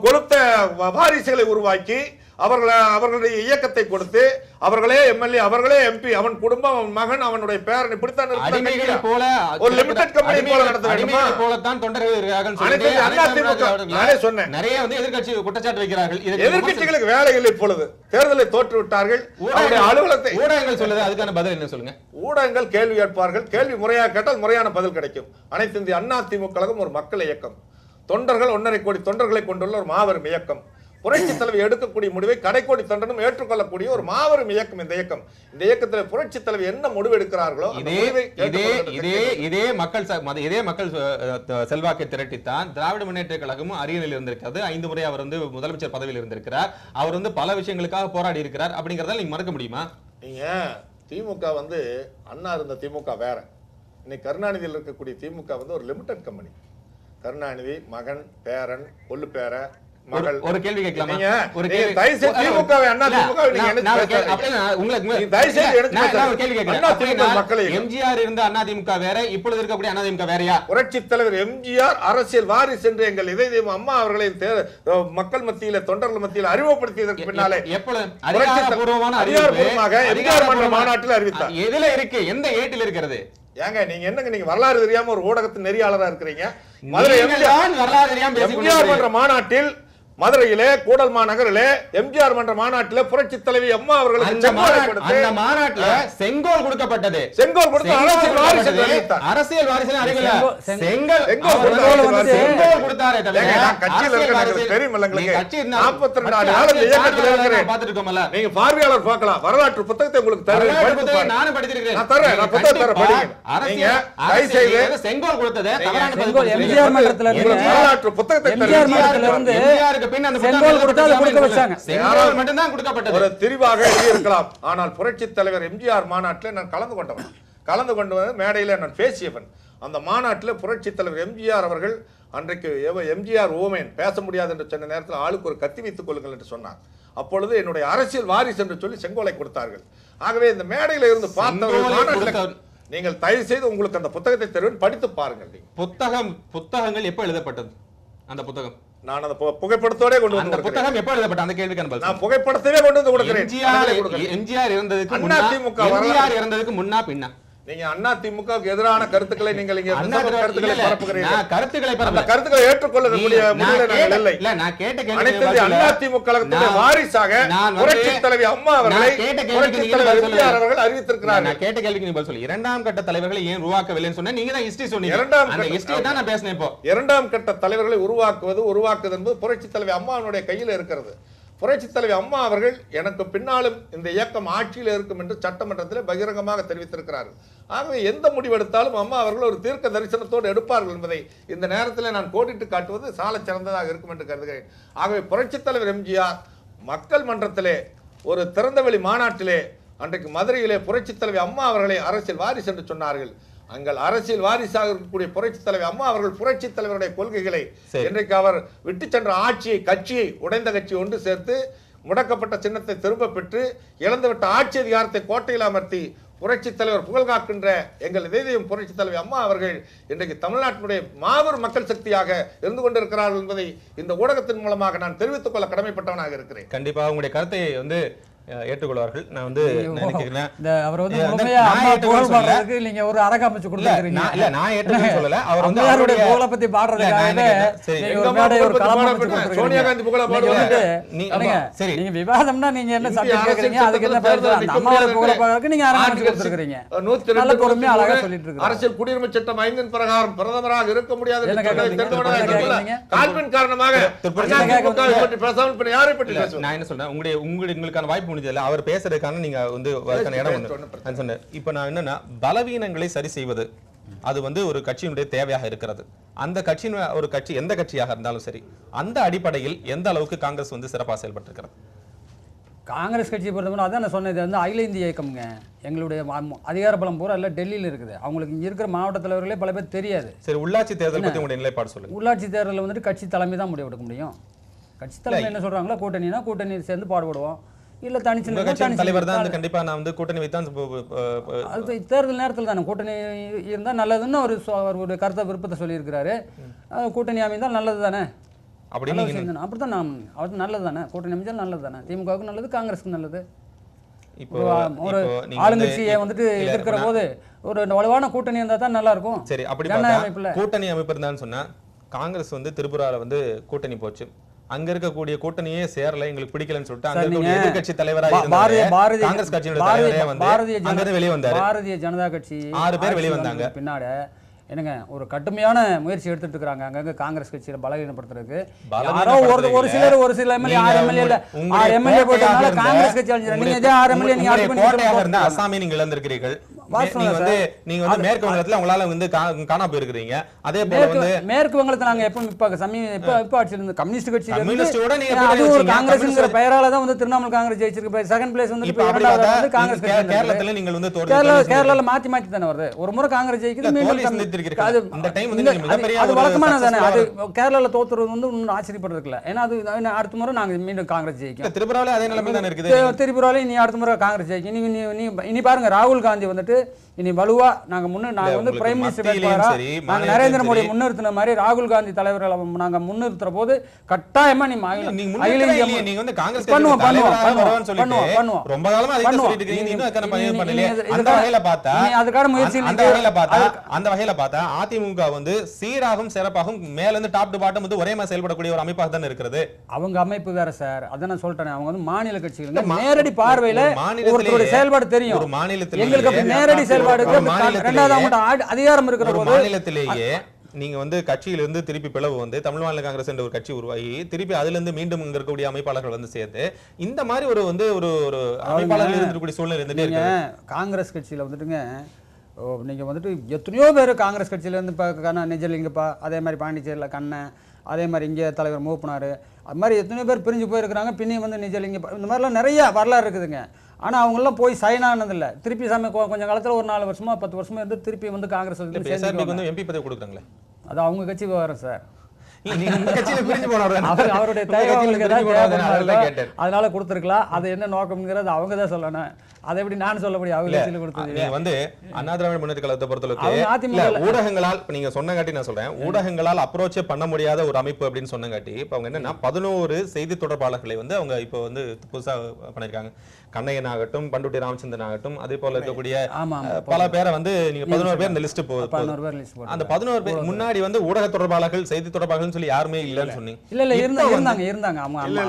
கொளுத்த வாரிசுகளை உருவாக்கி அவர்களுடைய இயக்கத்தை கொடுத்து அவர்களே எம்எல்ஏ, அவர்களே எம்பி, அவன் குடும்பம், அவன் மகன், அவனுடைய பேரன் இப்படித்தான் போல ஒரு லிமிடெட் கம்பெனி போல நடத்த வேண்டுமா? போலத்தான் தொண்டர்கள் இருக்கார்கள். சொன்னேன். நிறைய வந்து எதிர்க்கட்சி குற்றச்சாட்டு வைக்கிறார்கள். எதிர்க்கட்சிகளுக்கு வேலை இல்லை. இப்பொழுது தேர்தலை தோற்று விட்டார்கள். அலுவலகத்தை ஊடகங்கள் சொல்லுது. அதுக்கான பதில் என்ன சொல்லுங்க? ஊடகங்கள் கேள்வி கேட்பார்கள். கேள்வி முறையாக கேட்டால் முறையான பதில் கிடைக்கும். அனைத்து இந்திய அண்ணா திமுக கழகம் ஒரு மக்கள் இயக்கம். தொண்டர்கள் 1.5 கோடி தொண்டர்களை கொண்டுள்ள ஒரு மாபெரும் இயக்கம். புரட்சி தலைவி எடுக்கக்கூடிய முடிவை கடைக்கோடி தொண்டனும் ஏற்றுக்கொள்ளக்கூடிய ஒரு மாபெரும் இயக்கம் இந்த இயக்கம். இந்த இயக்கத்தில் புரட்சி தலைவி என்ன முடிவு எடுக்கிறார்களோ இதே மக்கள் செல்வாக்கை திரட்டித்தான் திராவிட முன்னேற்ற கழகமும் அரியணையில் இருந்திருக்கிறது. 5 முறை அவர் வந்து முதலமைச்சர் பதவியில் இருந்திருக்கிறார். அவர் வந்து பல விஷயங்களுக்காக போராடி இருக்கிறார். அப்படிங்கறத நீங்க மறக்க முடியுமா? நீங்க திமுக வந்து அண்ணா இருந்த திமுக வேற. இன்னைக்கு கருணாநிதியில் இருக்கக்கூடிய திமுக வந்து ஒரு லிமிடெட் கம்பெனி. கருணாநிதி மகன், பேரன், கொள்ளு பேர, மகள். ஒரு கேள்வி கேட்கலாமா? ஒரு கேள்வி. தயவுசெய்து திமுகவை அண்ணா திமுகவை நீங்க என்ன எம்ஜிஆர் இருந்த அண்ணா திமுக வேற, இப்பொழுது இருக்கக்கூடிய அண்ணா திமுக வேறயா? புரட்சி தலைவர் எம்ஜிஆர் அரசியல் வாரிசு என்று எங்கள் இதய தெய்வம் அம்மா அவர்களை மக்கள் மத்தியில, தொண்டர்கள் மத்தியில் அறிமுகப்படுத்தியதற்கு பின்னாலே அதிகாரப்பூர்வமாக எம்ஜிஆர் மன்ற மாநாட்டில் அறிவித்தார். எதுல இருக்கு? எந்த ஏட்டில் இருக்கிறது? ஏங்க நீங்க என்னங்க, நீங்க வரலாறு தெரியாம ஒரு ஊடகத்தின் நெறியாளரா இருக்கிறீங்க. மதுரை எம்ஜிஆர் மன்ற மாநாட்டில் மதுரையிலே கூடல் மாநகரிலே எம்ஜிஆர் மன்ற மாநாட்டிலே புரட்சி தலைவி அம்மா அவர்களுக்கு அந்த மாநாட்டில் செங்கோல் கொடுக்கப்பட்டது. செங்கோல் கொடுத்து அரசியல் வாரிசு அறிவியல செங்கோல் கொடுத்தாரே தவிர கட்சியில் இருக்கிறவங்களுக்கு தெரியும் இல்லங்களுக்கு. 42 ஆண்டு காலம் இயக்கத்தில் இருக்கிறேன். பாத்துட்டோம்ல. நீங்க பார்வையாளர் பார்க்கலாம். வரலாற்று புத்தகத்தை உங்களுக்கு தரேன். நானும் படிச்சிருக்கேன். நான் தரேன். நான் புத்தகத்தை தரேன், படிங்க. நீங்க தயவுசெய்து செங்கோல் கொடுத்தது தவறான பதில். எம்ஜிஆர் மன்றத்துல இருந்து வரலாற்று புத்தகத்தை எம்ஜிஆர் மன்றத்துல இருந்து ஒரு திரிவாக எழுதியிருக்கலாம். ஆனால் புரட்சி தலைவர் எம்ஜிஆர் மாநாட்டில் நான் கலந்து கொண்டவன் மேடையில் நான் பேசியவன். அந்த மாநாட்டில் புரட்சி தலைவர் எம்ஜிஆர் அவர்கள் அன்றைக்கு எம்ஜிஆர் ஓமேன் பேச முடியாது என்று சொன்ன நேரத்தில் ஆளுக்கு ஒரு கத்தி வைத்துக் கொள்ளுங்கள் என்று சொன்னார். அப்பொழுது என்னுடைய அரசியல் வாரிசு என்று சொல்லி செங்கோலை கொடுத்தார்கள். ஆகவே இந்த மேடையில் இருந்து பார்த்தவர்கள் நீங்கள் தயவு செய்து உங்களுக்கு அந்த புத்தகத்தை தருவேன், படித்து பாருங்கள். புத்தகங்கள் எப்ப எழுதப்பட்டது? அந்த புத்தகம் நான் அந்த புகைப்படத்தோட கொண்டு வந்து அந்த புத்தகம் எப்ப எழுதப்பட்ட அந்த கேள்விக்கான பதில் நான் புகைப்படத்தவே கொண்டு வந்து கொடுக்கிறேன். எம்ஜிஆர் இருந்ததுக்கு முன்னா பின்னா நீங்க அதிமுகவுக்கு எதிரான கருத்துக்களை நீங்கள் இங்க கருத்துக்களை பரப்புகிறீர்கள். நான் கருத்துக்களை அந்த கருத்துக்களை ஏற்றுக்கொள்ளக்கூடிய முடியல நாங்கள் இல்லை. இல்ல நான் கேட்ட அனைத்து கேள்விக்கு இந்திய அதிமுக கழகத்துடைய வாரிசாக புரட்சித் தலைவி அம்மா அவர்களை புரட்சித் தலைவர் எம்ஜிஆர் அவர்கள் அறிவித்திருக்கிறார்கள். நான் கேட்ட கேள்விக்கு நீங்க பதில் சொல்லு. இரண்டாம் கட்ட தலைவர்களை ஏன் உருவாக்கவில்லைன்னு சொன்னா நீங்க தான் ஹிஸ்டரி சொன்னீங்க. அந்த ஹிஸ்டரி தான் நான் பேசினேன். இப்போ இரண்டாம் கட்ட தலைவர்களை உருவாக்குவது என்பது புரட்சித் தலைவி அம்மாவுடைய கையில் இருக்கிறது. புரட்சித் தலைவி அம்மா அவர்கள் எனக்கு பின்னாலும் இந்த இயக்கம் ஆட்சியில் இருக்கும் என்று சட்டமன்றத்தில் பகிரங்கமாக தெரிவித்திருக்கிறார்கள். ஆகவே எந்த முடிவெடுத்தாலும் அம்மா அவர்கள் ஒரு தீர்க்க தரிசனத்தோடு எடுப்பார்கள் என்பதை இந்த நேரத்தில் நான் கோடிட்டு காட்டுவது சால சிறந்ததாக இருக்கும் என்று கருதுகிறேன். ஆகவே புரட்சித் தலைவர் எம்ஜிஆர் மக்கள் மன்றத்திலே ஒரு திறந்தவெளி மாநாட்டிலே அன்றைக்கு மதுரையிலே புரட்சித் தலைவி அம்மா அவர்களை அரசியல் வாரிசு என்று சொன்னார்கள். அங்கள் அரசியல் வாரிசாக இருக்கக்கூடிய புரட்சித் தலைவர் அம்மா அவர்கள் புரட்சித் தலைவருடைய கொள்கைகளை இன்றைக்கு அவர் விட்டு சென்ற கட்சியை உடைந்த கட்சி ஒன்று சேர்த்து முடக்கப்பட்ட சின்னத்தை திரும்ப பெற்று இழந்துவிட்ட ஆட்சி அதிகாரத்தை கோட்டையில் அமர்த்தி புரட்சித் தலைவர் புகழ் காக்கின்ற எங்கள் இதயம் புரட்சித் தலைவர் அம்மா அவர்கள் இன்றைக்கு தமிழ்நாட்டினுடைய மாபெரும் மக்கள் சக்தியாக இருந்து கொண்டிருக்கிறார்கள் என்பதை இந்த ஊடகத்தின் மூலமாக நான் தெரிவித்துக் கொள்ள கடமைப்பட்டவனாக இருக்கிறேன். கண்டிப்பாக உங்களுடைய கருத்தை ஏற்றுக்கொள்வார்கள். நான் வந்து நினைக்கிறேன் அவர் வந்து முழுமையா அம்மா புகழ் பாடுறதுக்கு நீங்க ஒரு அரங்க அமைச்சு கொடுத்துருக்கீங்க. இல்ல நான் ஏற்றுக்கொள்ள சொல்லல. அவர் வந்து அவருடைய புகழை பத்தி பாடுறதுக்காக சோனியா காந்தி புகழ பாடுவாங்க. சரி நீங்க விவாதம்னா நீங்க என்ன சப்ஜெக்ட் கேக்குறீங்க, அதுக்கு என்ன பேர் அம்மாவோட புகழை பாடுறதுக்கு நீங்க அரங்க அமைச்சு கொடுத்துருக்கீங்க. 102 பொறுமையா அழகா சொல்லிட்டு இருக்கு. அரசியல் குடியுரிமை சட்டம் 5 பிரகாரம் பிரதமராக இருக்க முடியாது கால்பின் காரணமாக யாரை பற்றி நான் என்ன சொல்றேன், உங்களுக்கான வாய்ப்பு முடிஞ்சதில்ல. அவர் பேசுறதுக்கான நீங்க வந்து இடம் சொன்னேன். இப்ப நான் என்னன்னா பலவீனங்களை சரி செய்வது அது வந்து ஒரு கட்சியினுடைய தேவையாக இருக்கிறது. அந்த கட்சியின் ஒரு கட்சி எந்த கட்சியாக இருந்தாலும் சரி அந்த அடிப்படையில் எந்த அளவுக்கு காங்கிரஸ் வந்து சிறப்பாக செயல்பட்டு இருக்கிறது? காங்கிரஸ் கட்சியை பொறுத்தவரை அதான் நான் சொன்னது வந்து அகில இந்திய இயக்கம்ங்க. எங்களுடைய அதிகார பலம் பூரா எல்லாம் டெல்லியில் இருக்குது. அவங்களுக்கு இங்கே இருக்கிற மாவட்ட தலைவர்களே பல பேர் தெரியாது. சரி, உள்ளாட்சி தேர்தல் பற்றி உங்களுடைய நிலைப்பாடு சொல்லுங்க. உள்ளாட்சி தேர்தலில் வந்துட்டு கட்சி தலைமை தான் முடிவெடுக்க முடியும். கட்சி தலைமை என்ன சொல்றாங்களோ கூட்டணினா கூட்டணி சேர்ந்து பாடுபடுவோம், இல்ல தனிச்சு தலைவர் தான் கண்டிப்பா நான் வந்து கூட்டணி வைத்தான். அது தேர்தல் நேரத்தில் தானே கூட்டணி இருந்தால் நல்லதுன்னு ஒரு கருத்தை விருப்பத்தை சொல்லியிருக்கிறாரு. கூட்டணி அமைந்தால் நல்லது தானே, அப்படித்தான் நான் அவர் நல்லது தானே, கூட்டணி அமைஞ்சால் நல்லது தானே, திமுகவுக்கு நல்லது, காங்கிரஸுக்கு நல்லது. இப்போ ஒரு ஆளுங்கட்சியை வந்துட்டு எதிர்க்கிற போது ஒரு வலுவான கூட்டணி இருந்தால் தான் நல்லா இருக்கும். சரி, அப்படி கூட்டணி அமைப்பு இருந்தான்னு சொன்னா காங்கிரஸ் வந்து திரிபுரால வந்து கூட்டணி போச்சு. அங்க இருக்கக்கூடிய கூட்டணியே சேரல, எங்களுக்கு பிடிக்கலன்னு சொல்லிட்டு அங்க இருக்கக்கூடிய எதிர்க்கட்சி தலைவராக காங்கிரஸ் கட்சியோட தலைவரே வந்து வெளியே வந்தாரு. பாரதிய ஜனதா கட்சி 6 பேர் வெளியே வந்தாங்க. பின்னாடி என்னங்க ஒரு கட்டுமையான முயற்சி எடுத்துட்டு இருக்காங்க அங்கங்க காங்கிரஸ் கட்சியில பலவீனப்படுத்துறதுக்கு. யாரோ ஒரு சில எம்எல்ஏ 6 எம்எல்ஏ இல்ல 6 எம்எல்ஏ போட்டனால காங்கிரஸ் கட்சி அழிஞ்சிரும். நீங்க இதே 6 எம்எல்ஏ நீங்க ஆட் பண்ணி அசாமே நீங்க இழந்திருக்கிறீர்கள். நீங்க வந்து மேற்கு வங்கத்துல உங்களால வந்து காணா போயிருக்கீங்க. அதே போல வந்து மேற்கு வங்கத்துல நாங்க எப்ப ஆட்சி இருந்த கம்யூனிஸ்ட் கட்சி அது ஒரு காங்கிரஸ்ங்கிற பெயரால தான் வந்து திரிணாமுல் காங்கிரஸ் ஜெயிச்சிருக்கு. செகண்ட் பிளேஸ் வந்து காங்கிரஸ் கட்சி. கேரளத்துல நீங்கள் வந்து கேரளால மாத்தி தானே வருது. ஒரு முறை காங்கிரஸ் ஜெயிக்குது, மீண்டும் அது வழக்கமானது தானே. அது கேரளால தோத்துறது வந்து இன்னும் ஆச்சரியப்படுறதுக்கு இல்ல. ஏன்னா அது அடுத்த முறை நாங்க மீண்டும் காங்கிரஸ் ஜெயிக்கும். திரிபுரால அதே நிலைமை தானே இருக்குது. திரிபுரால இனி அடுத்த முறை காங்கிரஸ் ஜெயிக்கும். இனி பாருங்க ராகுல் காந்தி வந்துட்டு இனி வலுவா நாங்க வந்து பிரைம் மினிஸ்டர் நாங்க நரேந்திர மோடி முன்னிறுத்தின மாதிரி ராகுல் காந்தி தலைவர்களை நாங்க முன்னிறுத்துற போது கட்டாயமா நீங்க வந்து காங்கிரஸ் பண்ணுவோம். ரொம்ப காலமா அதை சொல்லிட்டு இருக்கீங்க. இன்னும் எத்தனை பண்ணல. அந்த வகையில பார்த்தா அந்த வகையில பார்த்தா அதிமுக வந்து சீராகவும் சிறப்பாகவும் மேல இருந்து டாப் டு பாட்டம் வந்து ஒரே மாதிரி செயல்படக்கூடிய ஒரு அமைப்பாக தான் இருக்கிறது. அவங்க அமைப்பு வேற சார். அதான் நான் சொல்றேன். அவங்க வந்து மாநில கட்சிகள் நேரடி பார்வையில ஒருத்தரோட செயல்பாடு தெரியும். ஒரு மாநிலத்தில் எங்களுக்கு நேரடி செயல்பாடு அதிகாரம் இருக்கிற போது மாநிலத்திலேயே நீங்க வந்து கட்சியிலிருந்து திருப்பி பிளவு வந்து தமிழ் மாநில காங்கிரஸ் என்ற ஒரு கட்சி உருவாகி திருப்பி அதுல இருந்து மீண்டும் இங்க இருக்கக்கூடிய அமைப்பாளர்கள் வந்து சேர்த்து இந்த மாதிரி ஒரு வந்து ஒரு அமைப்பாளர்கள் இருக்கக்கூடிய சூழ்நிலை இருந்துட்டே இருக்கு. காங்கிரஸ் கட்சியில வந்துட்டுங்க நீங்க வந்துட்டு எத்தனையோ பேர் காங்கிரஸ் கட்சியில இருந்து இப்ப நிஜலிங்கப்பா, அதே மாதிரி பாண்டிச்சேரியில கண்ணன், அதே மாதிரி இங்கே தலைவர் மூப்பனார், அது மாதிரி எத்தனையோ பேர் பிரிஞ்சு போயிருக்கிறாங்க. பின்னி வந்து நிஜலிங்கப்பா, இந்த மாதிரிலாம் நிறைய வரலாறு இருக்குதுங்க. ஆனால் அவங்களாம் போய் சைன் ஆனதில்லை. திருப்பி கொஞ்சம் காலத்தில் ஒரு 4 வருஷமா 10 வருஷமா இருந்து திருப்பி வந்து காங்கிரஸ் வந்து எம்பி பதவி கொடுக்குறாங்களே, அது அவங்க கட்சி விவகாரம் சார். இல்ல நீங்க உங்க கட்சியில பிரிஞ்சு போனவர் தானே. அவருடைய உங்க தேவை கட்சியில அவங்களுக்கு பிரிஞ்சு ஏதாவது போனவர் தானே, தேவைப்படுமா அதெல்லாம் இருக்கோ, கேட்டேன். அதனால கொடுத்துருக்கலாம். அது என்ன நோக்கம்ங்கிறது அவங்க தான் சொல்லணும். அதை எப்படி நான் சொல்ல முடியும்? அவங்க கட்சியில கொடுத்தது. நீங்க வந்து அண்ணா திராவிட முன்னேற்ற கழகத்தை பொறுத்தளவுக்கு அவங்க இல்ல, அதிமுக ஊடகங்களால் இப்ப நீங்க சொன்னங்காட்டி நான் சொல்றேன், ஊடகங்களால் அப்ரோச்சே பண்ண முடியாத ஒரு அமைப்பு அப்படின்னு சொன்னங்காட்டி இப்ப அவங்க என்னன்னா 11 செய்தி தொடர்பாளர்களை வந்து அவங்க இப்போ வந்து புதுசா பண்ணிருக்காங்க. கண்ணையன் ஆகட்டும், பண்டுட்டி ராமச்சந்திரன் ஆகட்டும், அதே போல இருக்கக்கூடிய ஆமா, பல பேரை வந்து நீங்க 11 பேர் இந்த லிஸ்ட் 11 பேர் லிஸ்ட் போட்டு அந்த 11 பேர் முன்னாடி வந்து ஊடக தொடர்பாளர்கள், செய்தி தொடர்பாளர்கள் சொல்லி யாருமே இல்லன்னு சொன்னீங்க. இல்ல இப்ப இருந்தாங்க அவங்க இல்ல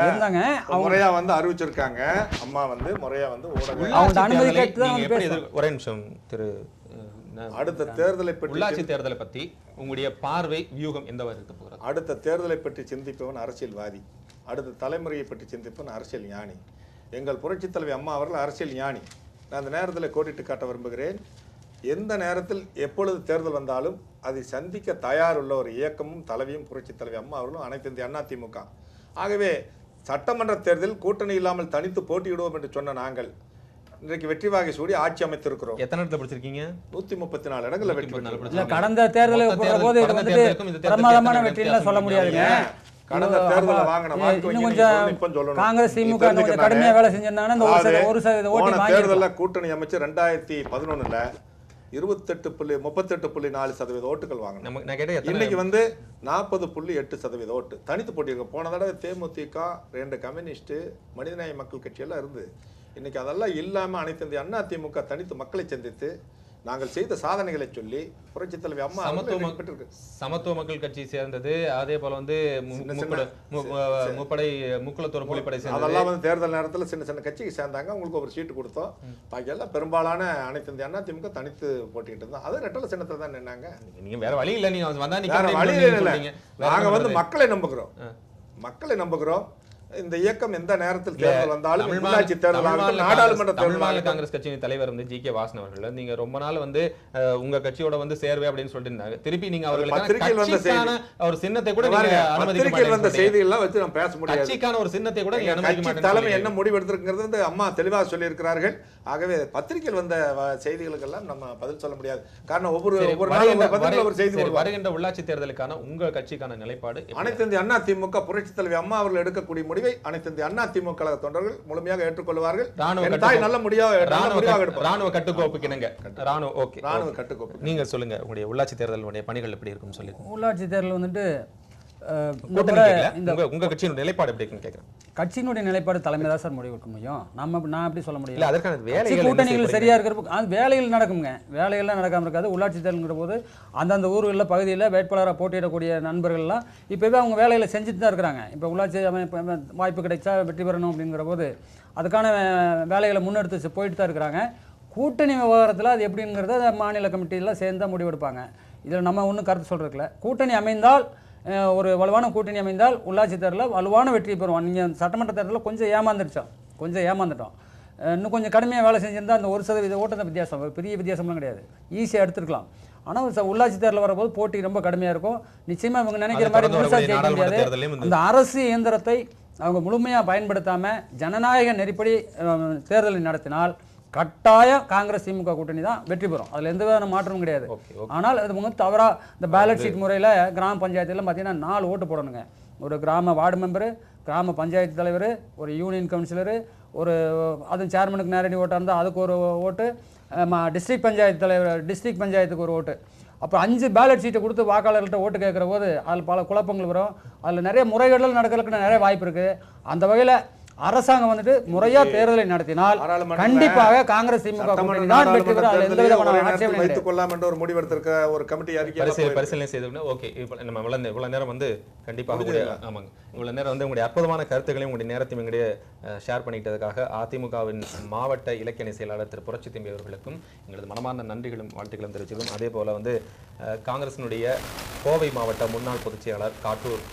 இருந்தாங்க. அவங்க முறையா வந்து அறிவிச்சிருக்காங்க. அம்மா வந்து முறையா வந்து ஊடக அவங்க அனுமதி தேர்தலை கேட்டு தான் நீங்க வந்து எப்படி பேசுறோம். ஒரே நிமிஷம் திரு அடுத்த தேர்தலை பற்றி உள்ளாட்சி தேர்தலை பத்தி உங்களுடைய பார்வை வியூகம் எந்த வரை இருக்க போகிறது? அடுத்த தேர்தலை பற்றி சிந்திப்பவன் அரசியல்வாதி, அடுத்த தலைமுறையை பற்றி சிந்திப்பவன் அரசியல் ஞானி. எங்கள் புரட்சித் தலைவி அம்மா அவர்கள் அரசியல் ஞானி. நான் அந்த நேரத்தில் கோடிட்டு காட்ட விரும்புகிறேன். எந்த நேரத்தில் எப்பொழுது தேர்தல் வந்தாலும் அதை சந்திக்க தயாருள்ள ஒரு இயக்கமும் தலைவியும் புரட்சித் தலைவி அம்மா அவர்களும் அனைத்து இந்திய அண்ணா திமுக. ஆகவே சட்டமன்ற தேர்தல் கூட்டணி இல்லாமல் தனித்து போட்டியிடுவோம் என்று சொன்ன நாங்கள் இன்றைக்கு வெற்றி வாகை சூடி ஆட்சி அமைத்திருக்கிறோம். எத்தனை இடத்துல பிடிச்சிருக்கீங்க? 134 இடங்களில் வெற்றி பெற்றிருக்கிறோம். இல்ல கடந்த தேர்தலை போற போது இது வந்துட்டு பிரமாதமான வெற்றிலாம் சொல்ல முடியாதுங்க. கடந்த தேர்தலில் வாங்கின வாக்கு இன்னும் கொஞ்சம் காங்கிரஸ் திமுக கொஞ்சம் கடுமையா வேலை செஞ்சிருந்தாங்கன்னா இந்த 1% ஓட்டு வாங்கி தேர்தலில் கூட்டணி அமைச்சு 2011 38.4% ஓட்டுகள் வாங்கினோம். இன்னைக்கு வந்து 40.8% ஓட்டு தனித்து போட்டியிருக்க. போன தடவை தேமுதிக, 2 கம்யூனிஸ்ட், மனிதநேய மக்கள் கட்சி எல்லாம் இருந்து இன்னைக்கு அதெல்லாம் இல்லாம அனைத்து இந்திய அண்ணா திமுக தனித்து மக்களை சந்தித்து நாங்கள் செய்த சாதனைகளை சொல்லி புரட்சித் தலைவி அம்மா சமத்துவ மக்கள் கட்சி சேர்ந்தது. அதே போல வந்து முக்குளத்தூர் புலிப்படை சேர்ந்தது. அதெல்லாம் வந்து தேர்தல் நேரத்தில் சின்ன சின்ன கட்சிக்கு சேர்ந்தாங்க. உங்களுக்கு ஒரு சீட்டு கொடுத்தோம். பாக்கி எல்லாம் பெரும்பாலான அனைத்து இந்திய அண்ணா திமுக தனித்து போட்டிக்கிட்டு இருந்தோம். அது ரெட்டல சின்னத்தை தான் நின்னாங்க. நீங்க வேற வழி இல்ல, நீங்க வந்தா வழி இல்லை. நாங்க வந்து மக்களை நம்புகிறோம். இந்த இயக்கம் எந்த நேரத்தில் தேர்தல் வந்தாலும் உள்ளாட்சி தேர்தல் நாடாளுமன்ற தமிழ்நாடு காங்கிரஸ் கட்சியின் தலைவர் வந்து ஜி.கே. வாசன் அவர்கள் நீங்க ரொம்ப நாள் வந்து உங்க கட்சியோட வந்து சேர்வே அப்படின்னு சொல்லிட்டு இருந்தாங்க. திருப்பி நீங்க அவர்களுக்கான ஒரு சின்னத்தை கூட நீங்க அனுமதிக்க வந்த செய்திகள் வச்சு நம்ம பேச முடியாது. கட்சிக்கான ஒரு சின்னத்தை கூட நீங்க அனுமதிக்க மாட்டீங்க. தலைமை என்ன முடிவு எடுத்திருக்கிறது வந்து அம்மா தெளிவாக சொல்லி இருக்கிறார்கள். ஆகவே பத்திரிகையில் வந்த செய்திகளுக்கெல்லாம் நம்ம பதில் சொல்ல முடியாது. காரணம் ஒவ்வொரு செய்தி. வருகின்ற உள்ளாட்சி தேர்தலுக்கான உங்க கட்சிக்கான நிலைப்பாடு அனைத்து இந்திய அண்ணா திமுக புரட்சித் தலைவி அம்மா அவர்கள் எடுக்கக்கூடிய முடிவை அனைத்து இந்திய அண்ணா திமுக கழக தொண்டர்கள் முழுமையாக ஏற்றுக்கொள்வார்கள். ராணுவ கட்டுக்கோப்புக்கு இணங்க. ராணுவ கட்டுக்கோப்பு. நீங்க சொல்லுங்க, உங்களுடைய உள்ளாட்சி தேர்தலுடைய பணிகள் எப்படி இருக்கும் சொல்லி. உள்ளாட்சி தேர்தல் வந்துட்டு உங்க கட்சியினுடைய நிலைப்பாடு எப்படி இருக்குன்னு கேக்குறேன். கட்சியினுடைய நிலைப்பாடு தலைமை தான் சார் முடிவெடுக்க முடியும். நான் எப்படி சொல்ல முடியும்? அதற்கான கூட்டணிகள் சரியா இருக்கிற அந்த வேலைகள் நடக்குங்க. வேலைகள்லாம் நடக்காம இருக்காது. உள்ளாட்சி தேர்தல்ங்கிற போது அந்தந்த ஊர்களில் பகுதியில் வேட்பாளராக போட்டியிடக்கூடிய நண்பர்கள்லாம் இப்போவே அவங்க வேலைகளை செஞ்சுட்டு தான் இருக்கிறாங்க. இப்போ உள்ளாட்சி வாய்ப்பு கிடைச்சா வெற்றி பெறணும் அப்படிங்கிற போது அதுக்கான வேலைகளை முன்னெடுத்து போயிட்டு தான் இருக்கிறாங்க. கூட்டணி விவகாரத்தில் அது எப்படிங்கிறத மாநில கமிட்டியெல்லாம் சேர்ந்து தான் முடிவெடுப்பாங்க. இதில் நம்ம ஒன்றும் கருத்து சொல்கிறதுல கூட்டணி அமைந்தால் ஒரு வலுவான கூட்டணி அமைந்தால் உள்ளாட்சி தேர்தலில் வலுவான வெற்றி பெறுவோம். நீங்கள் சட்டமன்ற தேர்தலில் கொஞ்சம் ஏமாந்துட்டோம். இன்னும் கொஞ்சம் கடுமையாக வேலை செஞ்சிருந்தால் அந்த 1% ஓட்டத்தை வித்தியாசம், பெரிய வித்தியாசம்லாம் கிடையாது, ஈஸியாக எடுத்துருக்கலாம். ஆனால் உள்ளாட்சி தேர்தல் வரும்போது போட்டி ரொம்ப கடுமையாக இருக்கும். நிச்சயமாக இவங்க நினைக்கிற மாதிரி முழுசாக ஜெயிக்க முடியாது. அந்த அரசு இயந்திரத்தை அவங்க முழுமையாக பயன்படுத்தாமல் ஜனநாயக நெறிப்படி தேர்தலை நடத்தினால் கட்டாயம் காங்கிரஸ் திமுக கூட்டணி தான் வெற்றி பெறும். அதில் எந்த விதமான மாற்றமும் கிடையாது. ஆனால் அது வந்து தவறாக இந்த பேலட் ஷீட் முறையில் கிராம பஞ்சாயத்தில் பார்த்தீங்கன்னா 4 ஓட்டு போடணுங்க. ஒரு கிராம வார்டு மெம்பரு, கிராம பஞ்சாயத்து தலைவர், ஒரு யூனியன் கவுன்சிலரு, ஒரு அதுவும் சேர்மனுக்கு நேரடி ஓட்டாக இருந்தால் அதுக்கு ஒரு ஓட்டு, டிஸ்ட்ரிக்ட் பஞ்சாயத்து தலைவர் டிஸ்ட்ரிக்ட் பஞ்சாயத்துக்கு ஒரு ஓட்டு. அப்போ 5 பேலட் சீட்டை கொடுத்து வாக்காளர்கள்ட்ட ஓட்டு கேட்குற போது அதில் பல குழப்பங்கள் வரும். அதில் நிறைய முறைகேடுகள் நடக்கிறதுக்கு நிறைய வாய்ப்பு இருக்குது. அந்த வகையில் அரசாங்கம் வந்துட்டு முறையா தேர்தலை நடத்தினால் கண்டிப்பாக காங்கிரஸ் திமுக கூட்டணி தான் வெற்றி பெறும். அதுல எந்த விதமான ஆட்சேபனையும் வைத்துக் கொள்ளாம என்ற ஒரு முடிவெடுத்திருக்க ஒரு கமிட்டி அறிக்கை பரிசீலனை செய்து. ஓகே, இப்போ நம்ம இவ்வளவு நேரம் வந்து கண்டிப்பாக ஆமாங்க, இவ்வளவு நேரம் வந்து உங்களுடைய அற்புதமான கருத்துக்களையும் உங்களுடைய நேரத்தையும் எங்களுடைய ஷேர் பண்ணிக்கிட்டதுக்காக அதிமுகவின் மாவட்ட இலக்கிய செயலாளர் திரு புரட்சி தம்பி அவர்களுக்கும் எங்களது மனமார்ந்த நன்றிகளும் வாழ்த்துக்களும் தெரிவிச்சிருக்கோம். அதே போல வந்து காங்கிரசினுடைய கோவை மாவட்ட முன்னாள் பொதுச் செயலாளர் காட்டூர்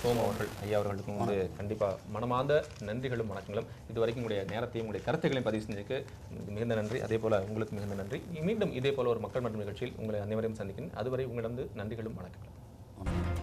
சோம் அவர்கள் ஐயா அவர்களுக்கும் வந்து கண்டிப்பாக மனமார்ந்த நன்றிகளும் வணக்கங்களும். இதுவரைக்கும் உங்களுடைய நேரத்தையும் உங்களுடைய கருத்துக்களையும் பதிவு செஞ்சதுக்கு மிகுந்த நன்றி. அதே போல உங்களுக்கு மிகுந்த நன்றி. மீண்டும் இதே போல ஒரு மக்கள் மற்றும் நிகழ்ச்சியில் உங்களை அனைவரையும் சந்திக்கிறேன். அதுவரை உங்களிடம் நன்றிகளும் வணக்கங்களும்.